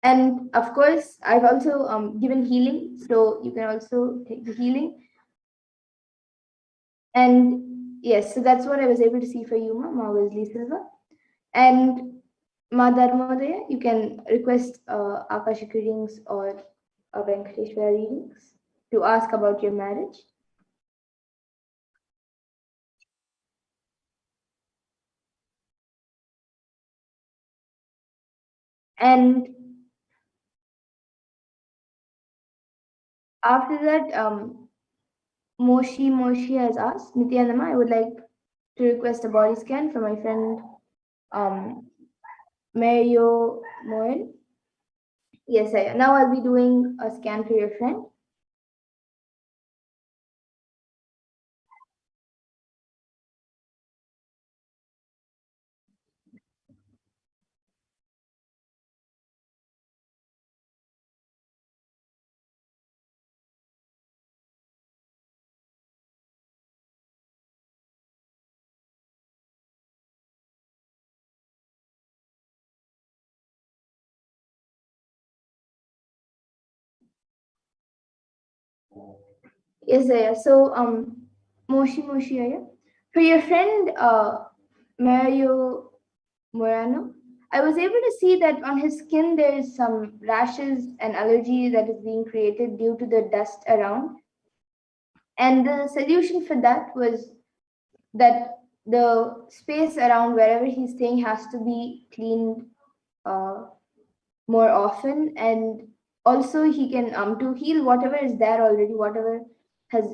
And of course, I've also given healing, so you can also take the healing. And yes, so that's what I was able to see for you, Ma Wesley Silva. And Ma Dharmodaya, you can request Akashic readings or Venkateshwara readings to ask about your marriage. And after that, Moshi has asked, Nithyananda, I would like to request a body scan for my friend Mario Moen. Yes, now I'll be doing a scan for your friend. Yes, Aya. So, Moshi, Aya. For your friend Mario Morano, I was able to see that on his skin there is some rashes and allergy that is being created due to the dust around. And the solution for that was that the space around wherever he's staying has to be cleaned uh, more often, and also he can to heal whatever is there already, whatever has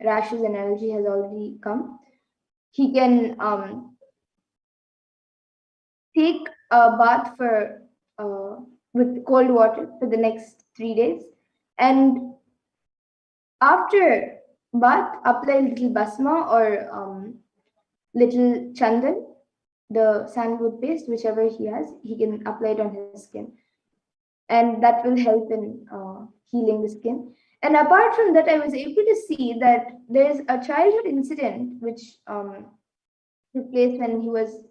rashes and allergy has already come. He can take a bath for with cold water for the next 3 days, and after bath apply little basma or little chandan, the sandalwood paste, whichever he has, he can apply it on his skin, and that will help in healing the skin. And apart from that, I was able to see that there's a childhood incident which took place when he was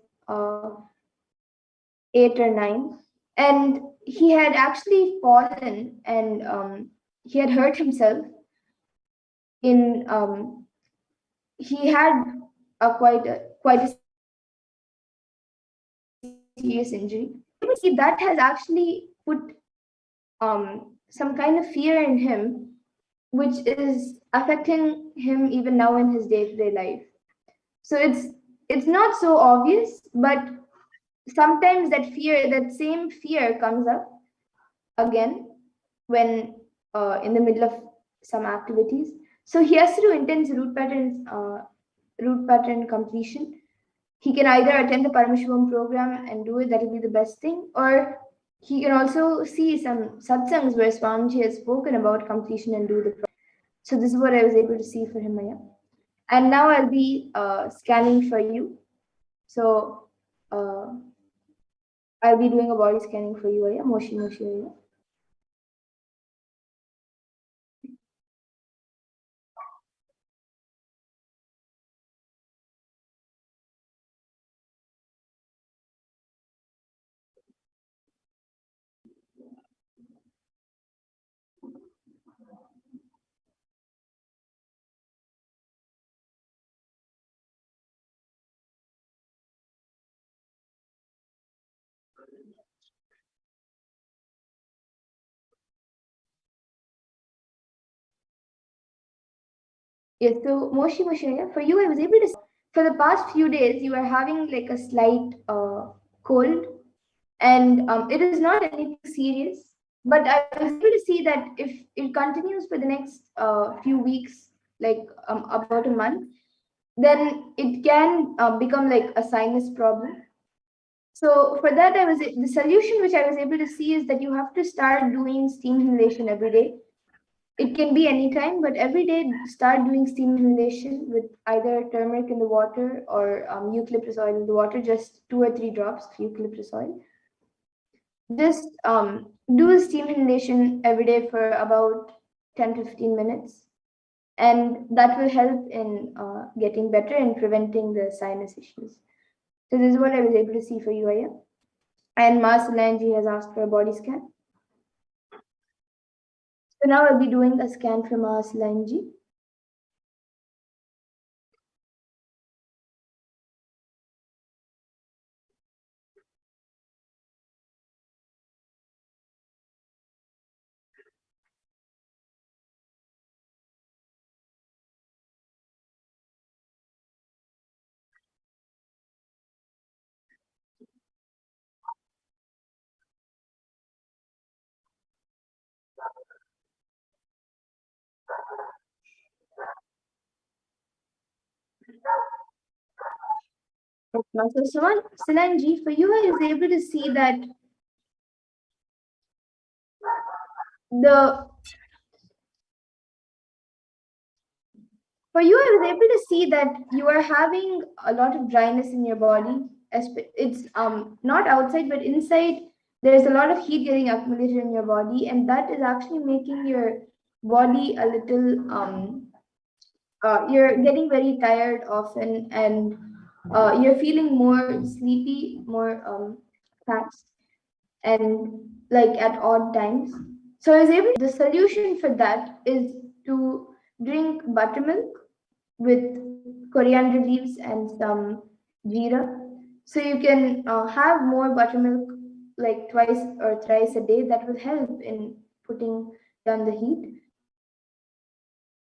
8 or 9, and he had actually fallen, and he had hurt himself. In he had quite a serious injury. See, that has actually put some kind of fear in him, which is affecting him even now in his day-to-day life. So it's not so obvious, but sometimes that same fear comes up again when in the middle of some activities. So he has to do intense root pattern completion. He can either attend the Paramashivoham program and do it, that will be the best thing, or he can also see some satsangs where Swamiji has spoken about completion and do the program. So this is what I was able to see for him, Maya. And now I'll be scanning for you. So I'll be doing a body scanning for you, Aya. Moshi, Aya. Yes, so Moshi, Aya, for you, I was able to see for the past few days you are having like a slight cold, and it is not anything serious. But I was able to see that if it continues for the next few weeks, like about a month, then it can become like a sinus problem. So for that, the solution which I was able to see is that you have to start doing steam inhalation every day. It can be anytime, but every day start doing steam inhalation with either turmeric in the water or eucalyptus oil in the water, just 2 or 3 drops of eucalyptus oil. Just do steam inhalation every day for about 10-15 minutes, and that will help in getting better and preventing the sinus issues. So this is what I was able to see for you, Aya. And Marcelanji has asked for a body scan. So now I'll be doing a scan for Marcelanji. So Marcelanji, for you, I was able to see that I was able to see that you are having a lot of dryness in your body. It's not outside, but inside. There's a lot of heat getting accumulated in your body, and that is actually making your body a little you're getting very tired often, and you're feeling more sleepy, more fast, and like at odd times. So I was able. The solution for that is to drink buttermilk with coriander leaves and some jeera. So you can have more buttermilk like twice or thrice a day. That will help in putting down the heat.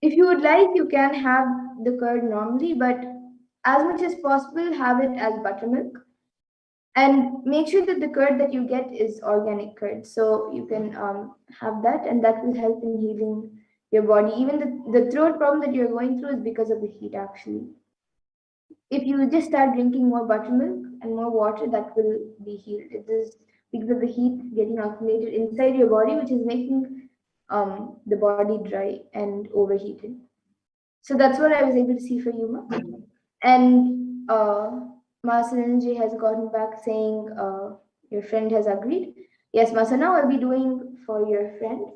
If you would like, you can have the curd normally, but as much as possible, have it as buttermilk. And make sure that the curd that you get is organic curd. So you can have that, and that will help in healing your body. Even the throat problem that you're going through is because of the heat, actually. If you just start drinking more buttermilk and more water, that will be healed. It is because of the heat getting accumulated inside your body, which is making the body dry and overheated. So that's what I was able to see for you, Ma. And Masanji has gotten back saying your friend has agreed. Yes, Masa, now I'll be doing for your friend.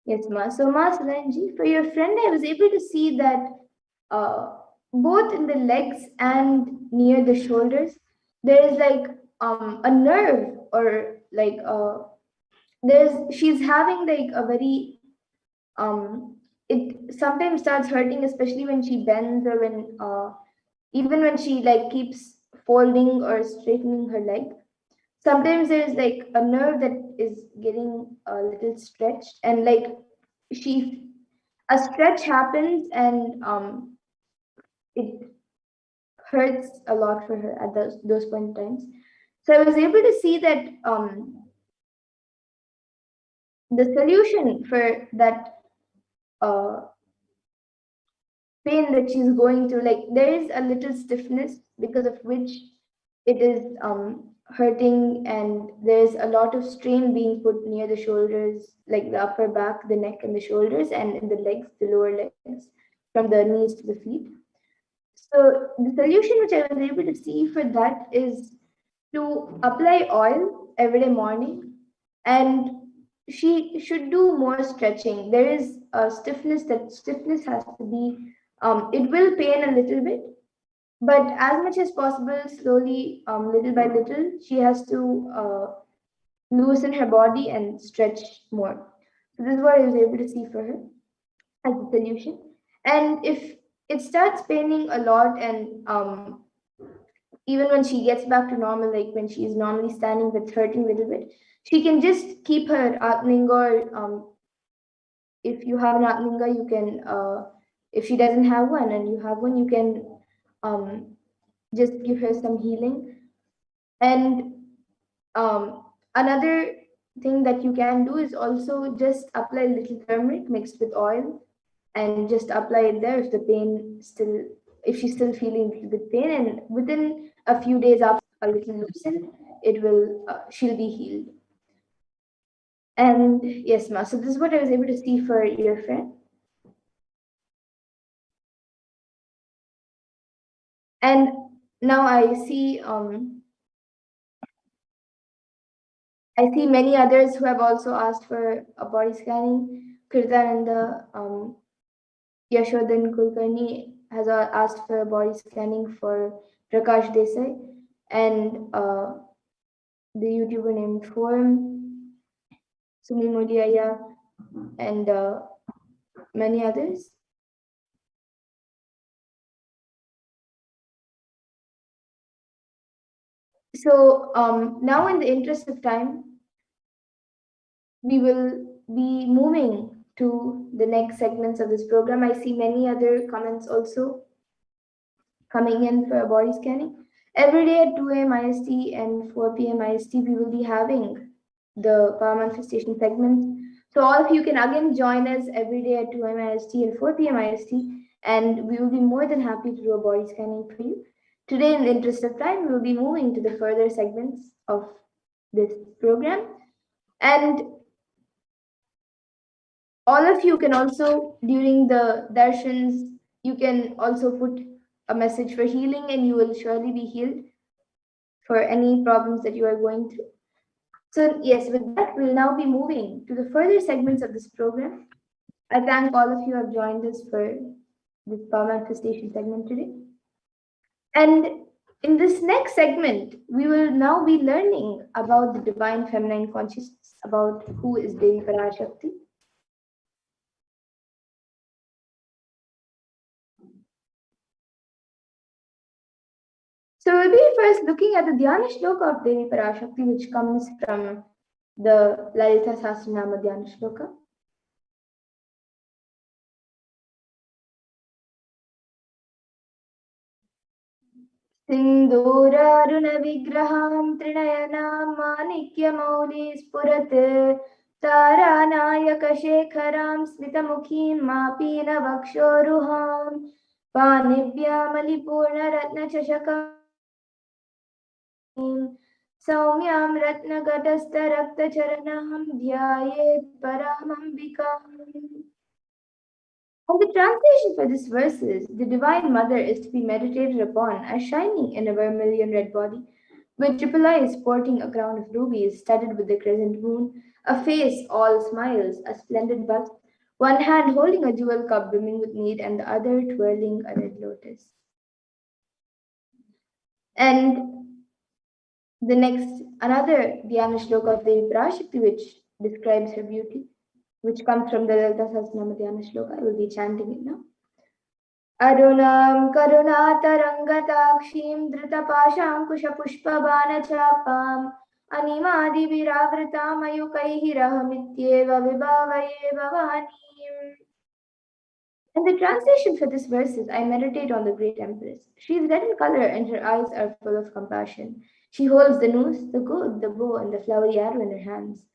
Yes, Ma. So, Ma Salanji, for your friend, I was able to see that both in the legs and near the shoulders, there is like a nerve, or like she's having like a very it sometimes starts hurting, especially when she bends, or when even when she like keeps folding or straightening her leg. Sometimes there's like a nerve that is getting a little stretched, and like she a stretch happens, and it hurts a lot for her at those point in times. So I was able to see that the solution for that uh, pain that she's going through, like there is a little stiffness because of which it is hurting, and there's a lot of strain being put near the shoulders, like the upper back, the neck, and the shoulders, and in the legs, the lower legs, from the knees to the feet. So the solution which I was able to see for that is to apply oil every day morning, and she should do more stretching. There is a stiffness, that stiffness has to be, it will pain a little bit, but as much as possible, slowly, little by little, she has to loosen her body and stretch more. So this is what I was able to see for her as a solution. And if it starts paining a lot, and even when she gets back to normal, like when she is normally standing, but it's hurting a little bit, she can just keep her atlinga, or if you have an atlinga, you can, if she doesn't have one and you have one, you can just give her some healing. And another thing that you can do is also just apply a little turmeric mixed with oil and just apply it there if the pain still, if she's still feeling a little bit pain, and within a few days after a little loosen, it will, she'll be healed. And yes, ma, so this is what I was able to see for your friend. And now I see many others who have also asked for a body scanning. Kirtananda, Yashodhan Kulkarni has asked for a body scanning for Prakash Desai, and the YouTuber named Forum, Sumi Modiaya, and many others. So now, in the interest of time, we will be moving to the next segments of this program. I see many other comments also coming in for a body scanning. Every day at 2 a.m. IST and 4 p.m. IST, we will be having the power manifestation segments. So all of you can again join us every day at 2 a.m. IST and 4 p.m. IST, and we will be more than happy to do a body scanning for you. Today, in the interest of time, we will be moving to the further segments of this program. And all of you can also, during the darshans, you can also put a message for healing, and you will surely be healed for any problems that you are going through. So yes, with that, we'll now be moving to the further segments of this program. I thank all of you who have joined us for this power manifestation segment today. And in this next segment, we will now be learning about the divine feminine consciousness, about who is Devi Parashakti. So we'll be first looking at the Dhyana Shloka of Devi Parashakti, which comes from the Lalita Sahasranama Dhyana Shloka. Sindhurarunavigraham Trinayanam Manikyamauli Spurat Taranayakashekharam Smitamukhim Mapina Vakshoruham Panibhyamalipurna Ratnachashakam Saumyam Ratnagatastha Raktacharanam Dhyayet Paramambikam. And the translation for this verse is, the Divine Mother is to be meditated upon as shining in a vermilion red body, with triple eyes sporting a crown of rubies studded with the crescent moon, a face all smiles, a splendid bust, one hand holding a jewel cup brimming with mead, and the other twirling a red lotus. And the next, another Dhyana Shloka of Devi Parashakti, which describes her beauty, which comes from the Lalita Sahasranama Dhyana Shloka. I will be chanting it now. Arunam Karunatarangataakshim Dhrutapashankushapushpabanachapam Animadi Viravritam Ayukaihi Rahamityeva Vibhavaye Bhavanim. And the translation for this verse is, I meditate on the great Empress. She is red in color and her eyes are full of compassion. She holds the noose, the gourd, the bow, and the flowery arrow in her hands.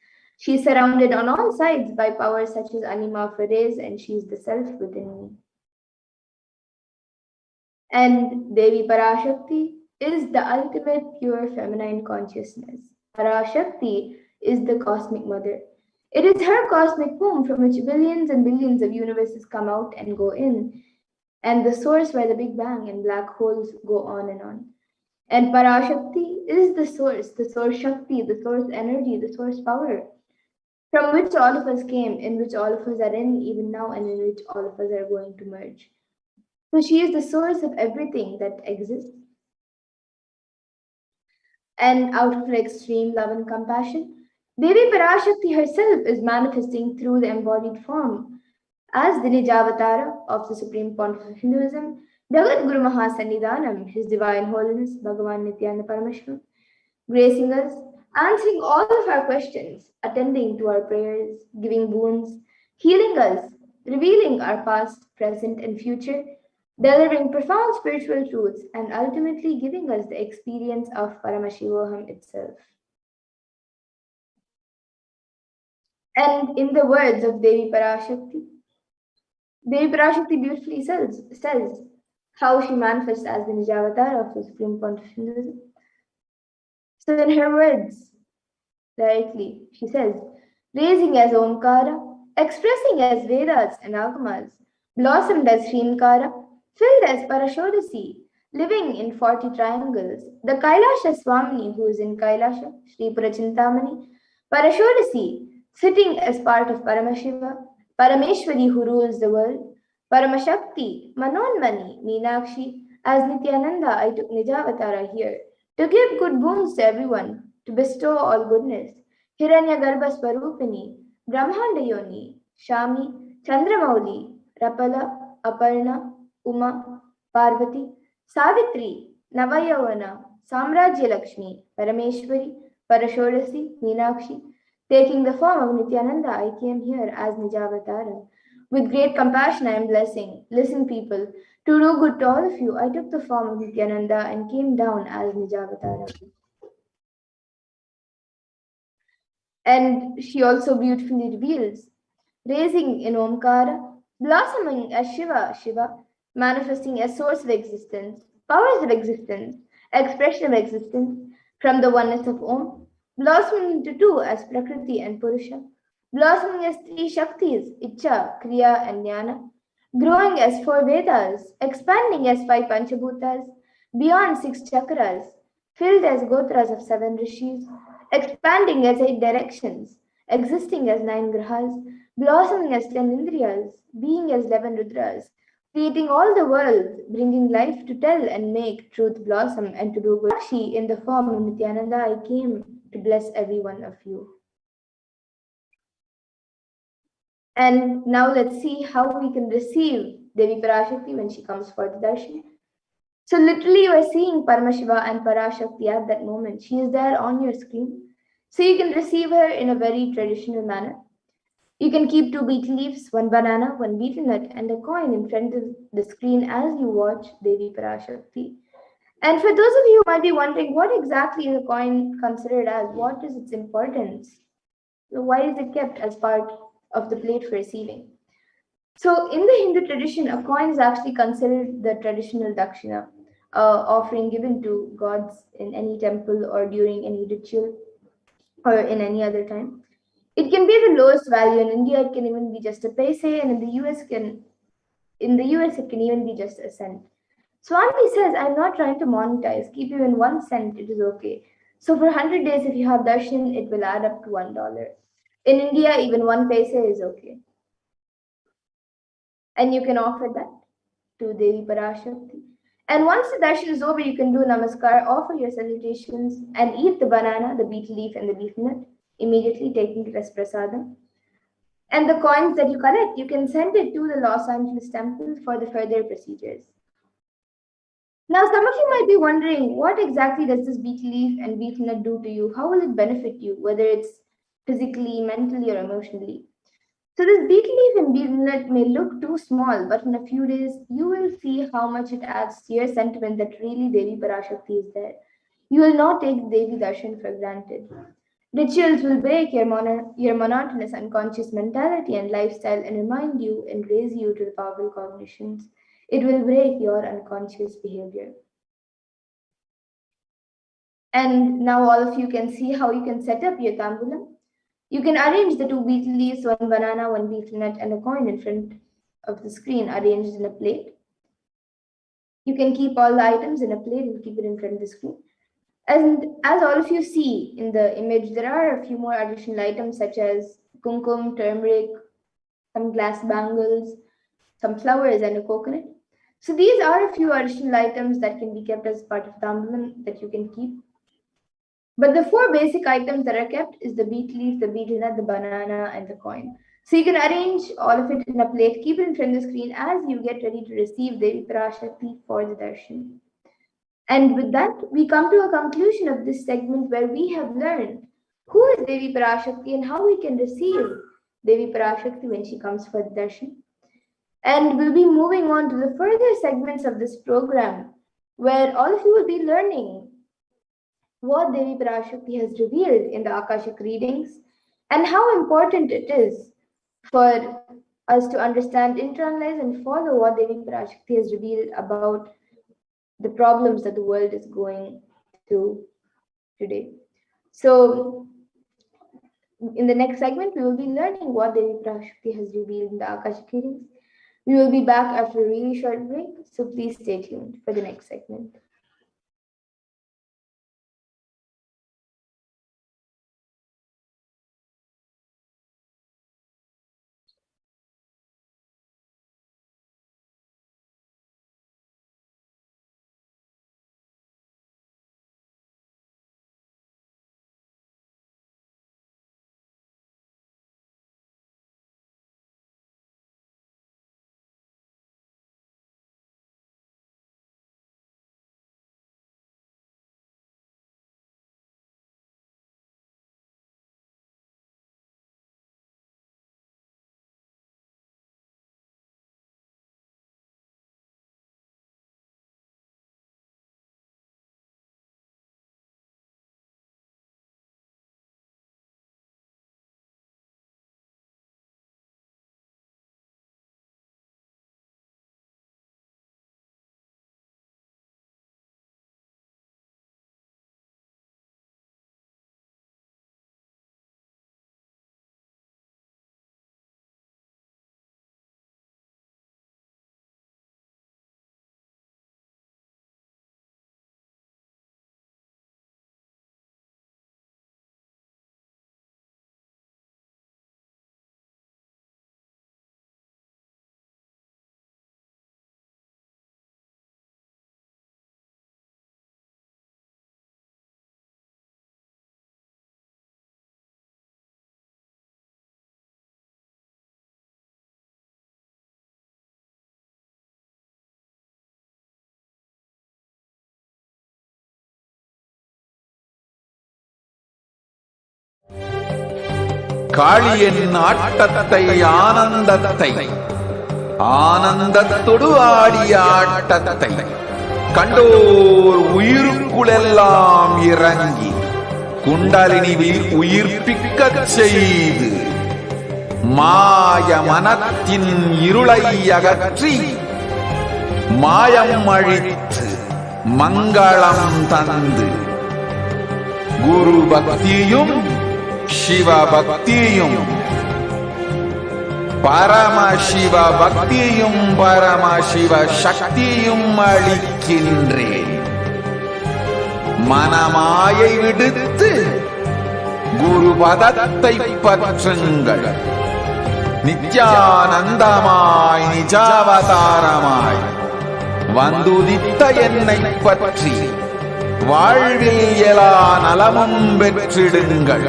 She is surrounded on all sides by powers such as Anima Ferez, and she is the self within me. And Devi Parashakti is the ultimate pure feminine consciousness. Parashakti is the cosmic mother. It is her cosmic womb from which billions and billions of universes come out and go in, and the source where the Big Bang and black holes go on and on. And Parashakti is the source Shakti, the source energy, the source power, from which all of us came, in which all of us are in even now, and in which all of us are going to merge. So she is the source of everything that exists. And out of her extreme love and compassion, Devi Parashakti herself is manifesting through the embodied form as the Nijavatara of the Supreme Pontiff of Hinduism, Jagat Guru Mahasannidhanam, His Divine Holiness Bhagavan Nithyananda Paramashivam, gracing us, answering all of our questions, attending to our prayers, giving boons, healing us, revealing our past, present, and future, delivering profound spiritual truths, and ultimately giving us the experience of Paramashivoham itself. And in the words of Devi Parashakti beautifully says how she manifests as the Nijavatara of the Supreme Pontiff of Hinduism. So in her words, directly, she says, raising as Omkara, expressing as Vedas and Agamas, blossomed as Shrinkara, filled as Parashodasi, living in 40 triangles, the Kailasha Swamini who is in Kailasha, Sri Purachintamani, Parashodasi, sitting as part of Paramashiva, Parameshwari who rules the world, Paramashakti, Manonmani, Meenakshi, as Nithyananda I took Nijavatara here, to give good boons to everyone, to bestow all goodness, Hiranyagarbha Swarupini, Brahmanda Yoni, Shami, Chandramauli, Rapala, Aparna, Uma, Parvati, Savitri, Navayavana, Samrajya Lakshmi, Parameshwari, Parashodasi, Meenakshi, taking the form of Nithyananda, I came here as Nijavatara. With great compassion I am blessing. Listen, people, to do good to all of you, I took the form of Nithyananda and came down as Nijavatara. And she also beautifully reveals, raising in Omkara, blossoming as Shiva, manifesting as source of existence, powers of existence, expression of existence, from the oneness of Om, blossoming into two as Prakriti and Purusha, blossoming as three Shaktis, Icha, Kriya, and Jnana, growing as four Vedas, expanding as five Panchabhutas, beyond six chakras, filled as Gotras of seven Rishis, expanding as eight directions, existing as nine Grahas, blossoming as 10 Indriyas, being as 11 Rudras, creating all the world, bringing life to tell and make truth blossom and to do good. She, in the form of Nithyananda, I came to bless every one of you. And now let's see how we can receive Devi Parashakti when she comes for the darshan. So literally you are seeing Paramashiva and Parashakti at that moment. She is there on your screen. So you can receive her in a very traditional manner. You can keep two betel leaves, one banana, one betel nut, and a coin in front of the screen as you watch Devi Parashakti. And for those of you who might be wondering, what exactly is a coin considered as? What is its importance? So why is it kept as part of the plate for receiving? So in the Hindu tradition, a coin is actually considered the traditional dakshina, offering given to gods in any temple or during any ritual or in any other time. It can be the lowest value. In India, it can even be just a paise, and in the US it can even be just a cent. Swami says, I'm not trying to monetize. Keep even 1 cent, it is okay. So for 100 days, if you have darshan, it will add up to $1. In India, even 1 paise is okay. And you can offer that to Devi Parashakti. And once the darshan is over, you can do namaskar, offer your salutations, and eat the banana, the betel leaf, and the betel nut, immediately taking it as prasadam. And the coins that you collect, you can send it to the Los Angeles temple for the further procedures. Now, some of you might be wondering, what exactly does this betel leaf and betel nut do to you? How will it benefit you, whether it's physically, mentally, or emotionally? So this betel leaf and betel nut may look too small, but in a few days, you will see how much it adds to your sentiment that really Devi Parashakti is there. You will not take Devi Darshan for granted. Rituals will break your monotonous unconscious mentality and lifestyle and remind you and raise you to the powerful cognitions. It will break your unconscious behavior. And now all of you can see how you can set up your tambulam. You can arrange the two betel leaves, one banana, one betel nut, and a coin in front of the screen arranged in a plate. You can keep all the items in a plate and keep it in front of the screen. And as all of you see in the image, there are a few more additional items such as kumkum, turmeric, some glass bangles, some flowers, and a coconut. So these are a few additional items that can be kept as part of tambulam that you can keep. But the four basic items that are kept is the betel leaf, the betel nut, the banana, and the coin. So you can arrange all of it in a plate, keep it in front of the screen as you get ready to receive Devi Parashakti for the darshan. And with that, we come to a conclusion of this segment where we have learned who is Devi Parashakti and how we can receive Devi Parashakti when she comes for the darshan. And we'll be moving on to the further segments of this program where all of you will be learning what Devi Parashakti has revealed in the Akashic readings and how important it is for us to understand, internalize, and follow what Devi Parashakti has revealed about the problems that the world is going through today. So, in the next segment, we will be learning what Devi Parashakti has revealed in the Akashic readings. We will be back after a really short break, so please stay tuned for the next segment. காளியின் ஆட்டத்தை ஆனந்தத்தை ஆனந்தத்தொடு ஆடிய ஆட்டத்தை கண்டோர் உயிருக்குளெல்லாம் இறங்கி குண்டலினி உயிர்ப்பிக்கச் செய்து மாய மனத்தின் இருளை அகற்றி மாயம் அழித்து மங்களம் தந்து குரு பக்தியும் சிவ பக்தியும் பரமசிவ பக்தியும் பரமசிவ சக்தியும் அளிக்கின்றேன். மனமாயை விடுத்து குரு பதத்தை பற்றுங்கள். நித்யானந்தமாய் நிஜாவதாரமாய் வந்துதித்த என்னை பற்றி வாழ்வில் எல்லா நலமும் பெற்றிடுங்கள்.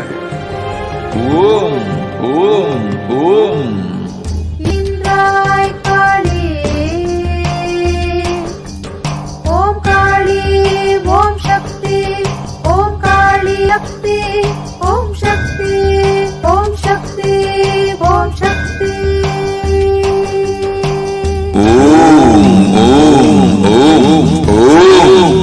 ஓம் ஓம் ஓம். இந்திராய் காளியே, ஓம் காளி, ஓம் சக்தி, ஓம் காளி சக்தி, ஓம் சக்தி, ஓம் சக்தி, ஓம் சக்தி. ஓம் ஓம் ஓம் ஓம்.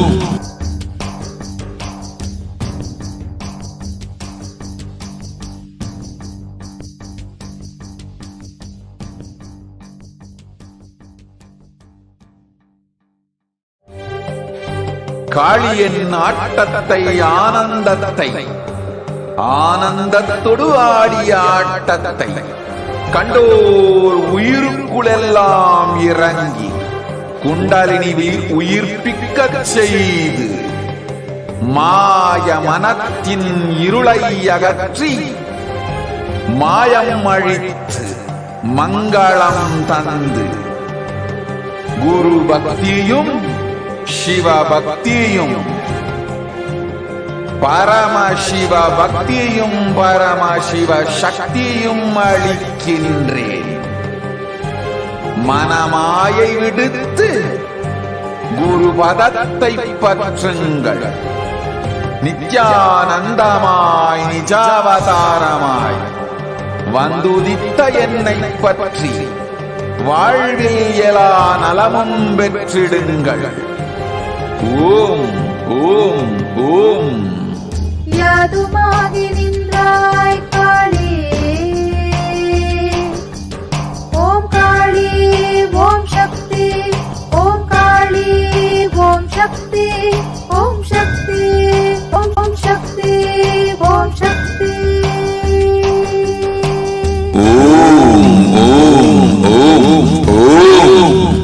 காளியின் ஆட்டத்தை ஆனந்தத்தை ஆனந்தத்தொடு ஆடிய ஆட்டத்தை கண்டோர் உயிருக்குளெல்லாம் இறங்கி குண்டலினி உயிர்ப்பிக்கச் செய்து மாய மனத்தின் இருளை அகற்றி மாயம் அழித்து மங்களம் தந்து குரு பக்தியும் சிவ பக்தியும் பரமசிவ பக்தியும் பரமசிவ சக்தியும் அளிக்கின்றேன். மனமாயை விடுத்து குரு பதத்தை பற்றுங்கள். நித்யானந்தமாய் நிஜாவதாரமாய் வந்துதித்த என்னை பற்றி வாழ்வில் எல்லா நலமும் பெற்றிடுங்கள். ஓம் ஓம் ஓம். யாதுமாகி நின்றாய் காளி, ஓம் காளி ஓம் சக்தி, ஓம் காளி ஓம் சக்தி, ஓம் சக்தி ஓம் ஓம் சக்தி, ஓம் சக்தி. ஓம் ஓம் ஓம் ஓம்.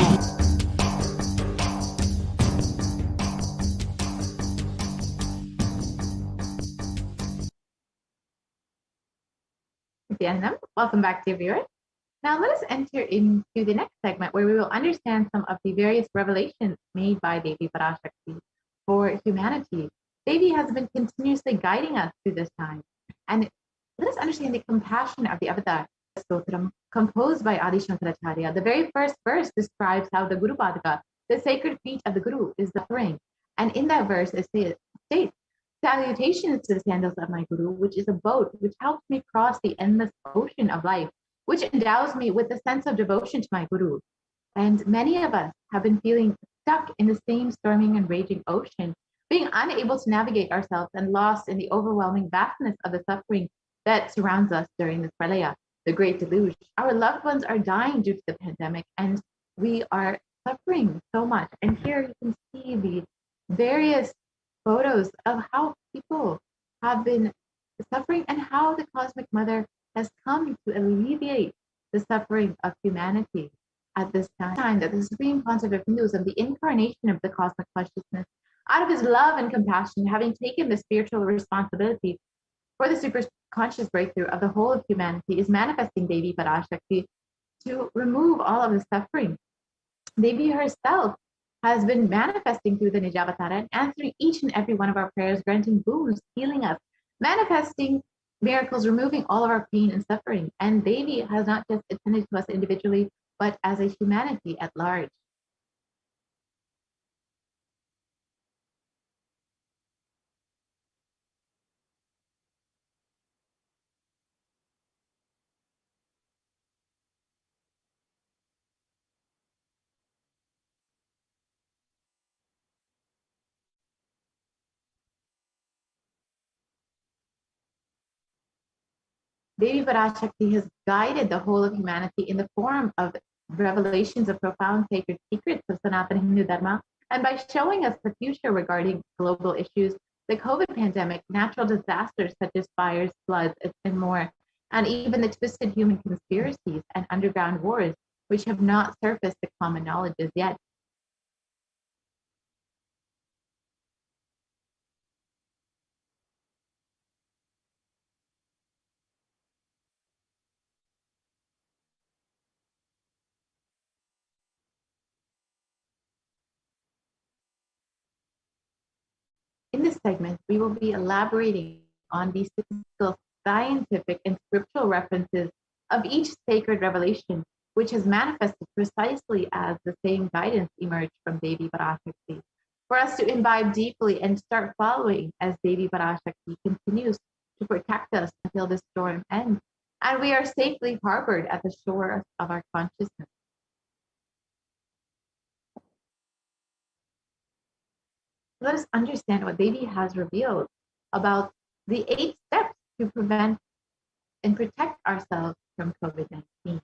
Nithyanandam, welcome back, dear viewers. Now let us enter into the next segment where we will understand some of the various revelations made by Devi Parashakti for humanity. Devi has been continuously guiding us through this time. And let us understand the compassion of the Avatar. Stotram, composed by Adi Shankaracharya. The very first verse describes how the Guru Padaka, the sacred feet of the Guru, is the ring. And in that verse, it states, salutations to the sandals of my Guru, which is a boat which helps me cross the endless ocean of life, which endows me with a sense of devotion to my Guru. And many of us have been feeling stuck in the same storming and raging ocean, being unable to navigate ourselves and lost in the overwhelming vastness of the suffering that surrounds us during this pralaya, the great deluge. Our loved ones are dying due to the pandemic, and we are suffering so much. And here you can see the various photos of how people have been suffering and how the Cosmic Mother has come to alleviate the suffering of humanity at this time that the Supreme Concept of Hinduism, the incarnation of the cosmic consciousness, out of his love and compassion, having taken the spiritual responsibility for the super conscious breakthrough of the whole of humanity, is manifesting Devi Parashakti to remove all of the suffering. Devi herself has been manifesting through the Nijavatara and answering each and every one of our prayers, granting boons, healing us, manifesting miracles, removing all of our pain and suffering. And Devi has not just attended to us individually, but as a humanity at large. Devi Parashakti has guided the whole of humanity in the form of revelations of profound sacred secrets of Sanatana Hindu Dharma, and by showing us the future regarding global issues, the COVID pandemic, natural disasters such as fires, floods, and more, and even the twisted human conspiracies and underground wars, which have not surfaced the common knowledge as yet. In this segment, we will be elaborating on the statistical, scientific, and scriptural references of each sacred revelation, which has manifested precisely as the same guidance emerged from Devi Parashakti, for us to imbibe deeply and start following as Devi Parashakti continues to protect us until the storm ends, and we are safely harbored at the shore of our consciousness. Let us understand what Devi has revealed about the 8 steps to prevent and protect ourselves from COVID-19.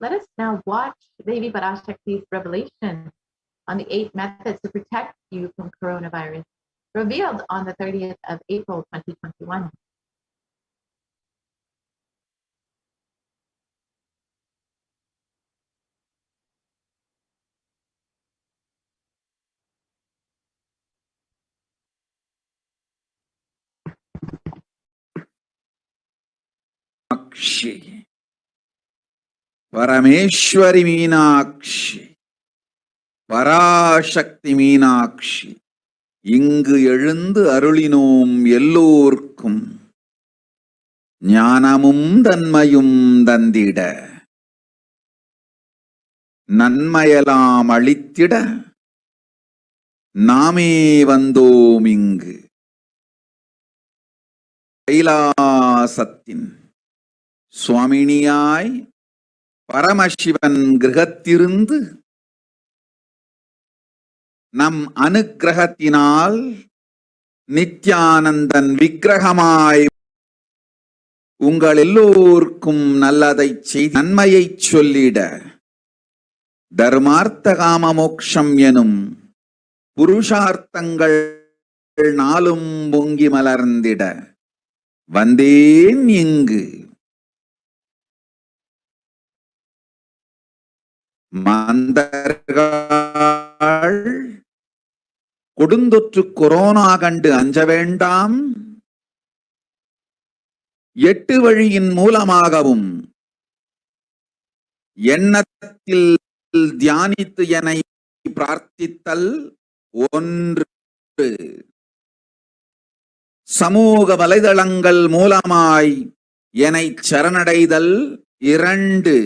Let us now watch Devi Parashakti's revelation on the 8 methods to protect you from coronavirus, revealed on the 30th of April, 2021. Parameshwari Meenakshi, Parashakti Meenakshi, இங்கு எழுந்து அருளினோம் எல்லோர்க்கும் ஞானமும் தன்மையும் தந்திட, நன்மையெல்லாம் அளித்திட நாமே வந்தோம் இங்கு. கைலாசத்தின் சுவாமினியாய் பரமசிவன் கிரகத்திருந்து நம் அனுக்கிரகத்தினால் நித்யானந்தன் விக்கிரகமாய் உங்கள் எல்லோருக்கும் நல்லதை செய்து நன்மையை சொல்லிட, தர்மார்த்த காம மோக்ஷம் எனும் புருஷார்த்தங்கள் நாளும் பொங்கி மலர்ந்திட வந்தேன் இங்கு. மந்தர்கள் கொடுந்தொற்று கொரோனா கண்டு அஞ்ச வேண்டாம். 8 வழியின் மூலமாகவும் எண்ணத்தில் தியானித்து என்னை பிரார்த்தித்தல் 1, சமூக வலைதளங்கள் மூலமாய் என்னை சரணடைதல் 2,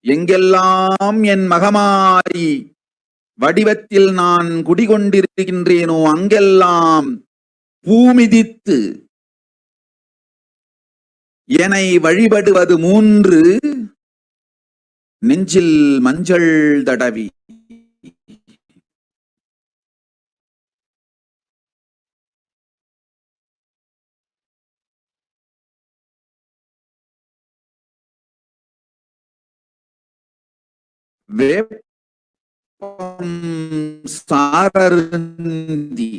எங்கெல்லாம் என் மகமாரி வடிவத்தில் நான் குடிகொண்டிருக்கின்றேனோ அங்கெல்லாம் பூமிதித்து என்னை வழிபடுவது 3, நெஞ்சில் மஞ்சள் தடவி வேப்பம் சாரருந்தி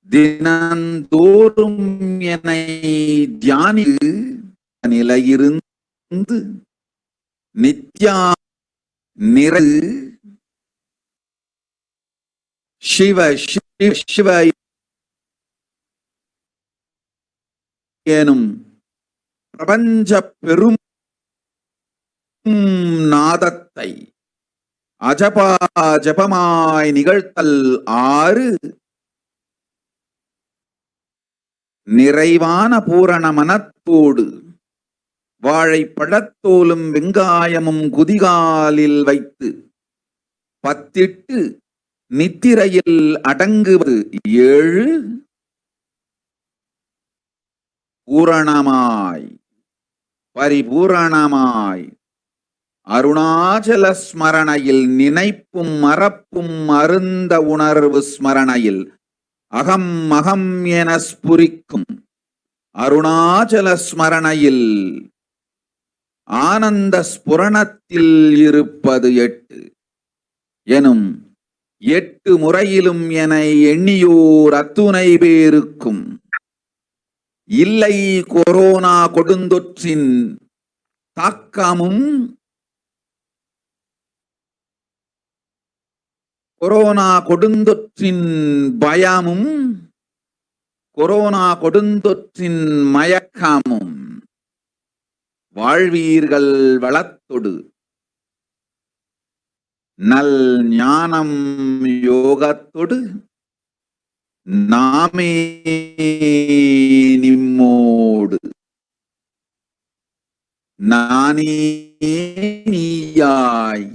தினந்தோறும் என்னை தியானி நிலையிருந்து நித்யா நிறை சிவ சிவ சிவ எனும் பிரபஞ்ச பெரும் நாதத்தை அஜபா ஜபமாய் நிகழ்த்தல் 6, நிறைவான பூரண மனத்தோடு வாழைப்பழத்தோலும் வெங்காயமும் குதிகாலில் வைத்து 10 நித்திரையில் அடங்குவது 7, பூரணமாய் பரிபூரணமாய் அருணாச்சல ஸ்மரணையில் நினைப்பும் மறப்பும் அருந்த உணர்வு ஸ்மரணையில் அகம் அகம் என ஸ்புரிக்கும் அருணாச்சல ஸ்மரணையில் ஆனந்த ஸ்புரணத்தில் இருப்பது 8 எனும் 8 முறையிலும் என எண்ணியோர் அத்துணை பேருக்கும் இல்லை கொரோனா கொடுந்தொற்றின் தாக்கமும் கொரோனா கொடுந்தொற்றின் பயமும் கொரோனா கொடுந்தொற்றின் மயக்கமும் வாழ்வீர்கள் வளத்தொடு நல் ஞானம் யோகத்தொடு நாமே நிம்மோடு நானே நீயாய்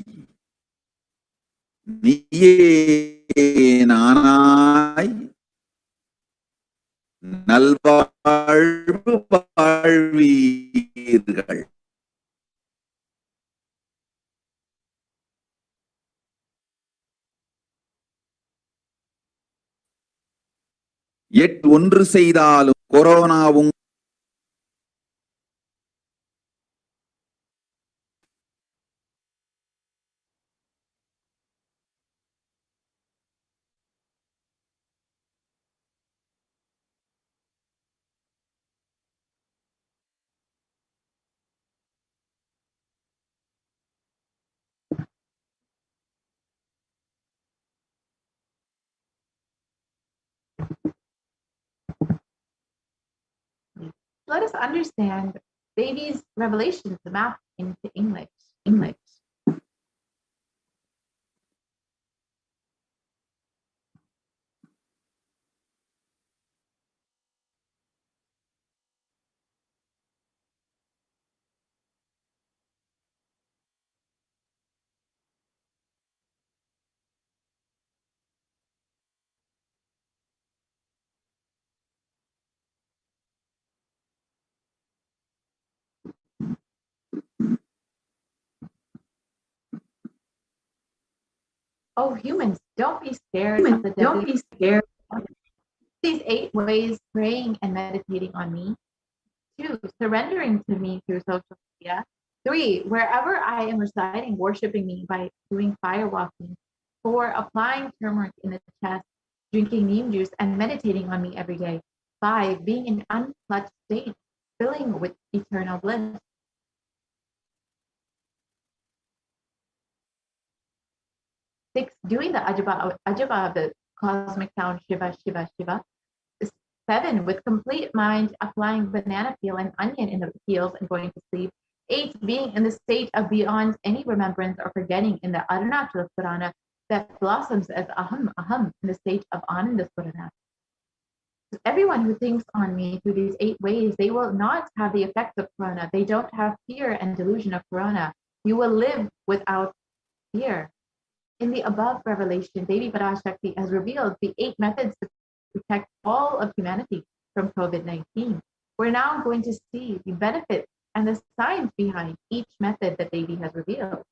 நீயே நானாய் நல்வாழ்வு வாழ்வீர்கள். ஒன்று செய்தாலும் கொரோனாவும் Let us understand Devi's revelations, the map into English. Oh, humans, don't be scared of the Don't deadly. be scared. These 8 ways praying and meditating on me. 2, surrendering to me through social media. 3, wherever I am residing, worshiping me by doing fire walking. 4, applying turmeric in the chest, drinking neem juice, and meditating on me every day. 5, being in unclutched state, filling with eternal bliss. 6, doing the ajaba of the cosmic sound Shiva, Shiva, Shiva. 7, with complete mind, applying banana peel and onion in the peels and going to sleep. 8, being in the state of beyond any remembrance or forgetting in the Arunachala Purana that blossoms as aham, aham in the state of Ananda Purana. Everyone who thinks on me through these 8 ways, they will not have the effects of Corona. They don't have fear and delusion of Corona. You will live without fear. In the above revelation, Devi Parashakti has revealed the 8 methods to protect all of humanity from COVID-19. We're now going to see the benefits and the science behind each method that Devi has revealed.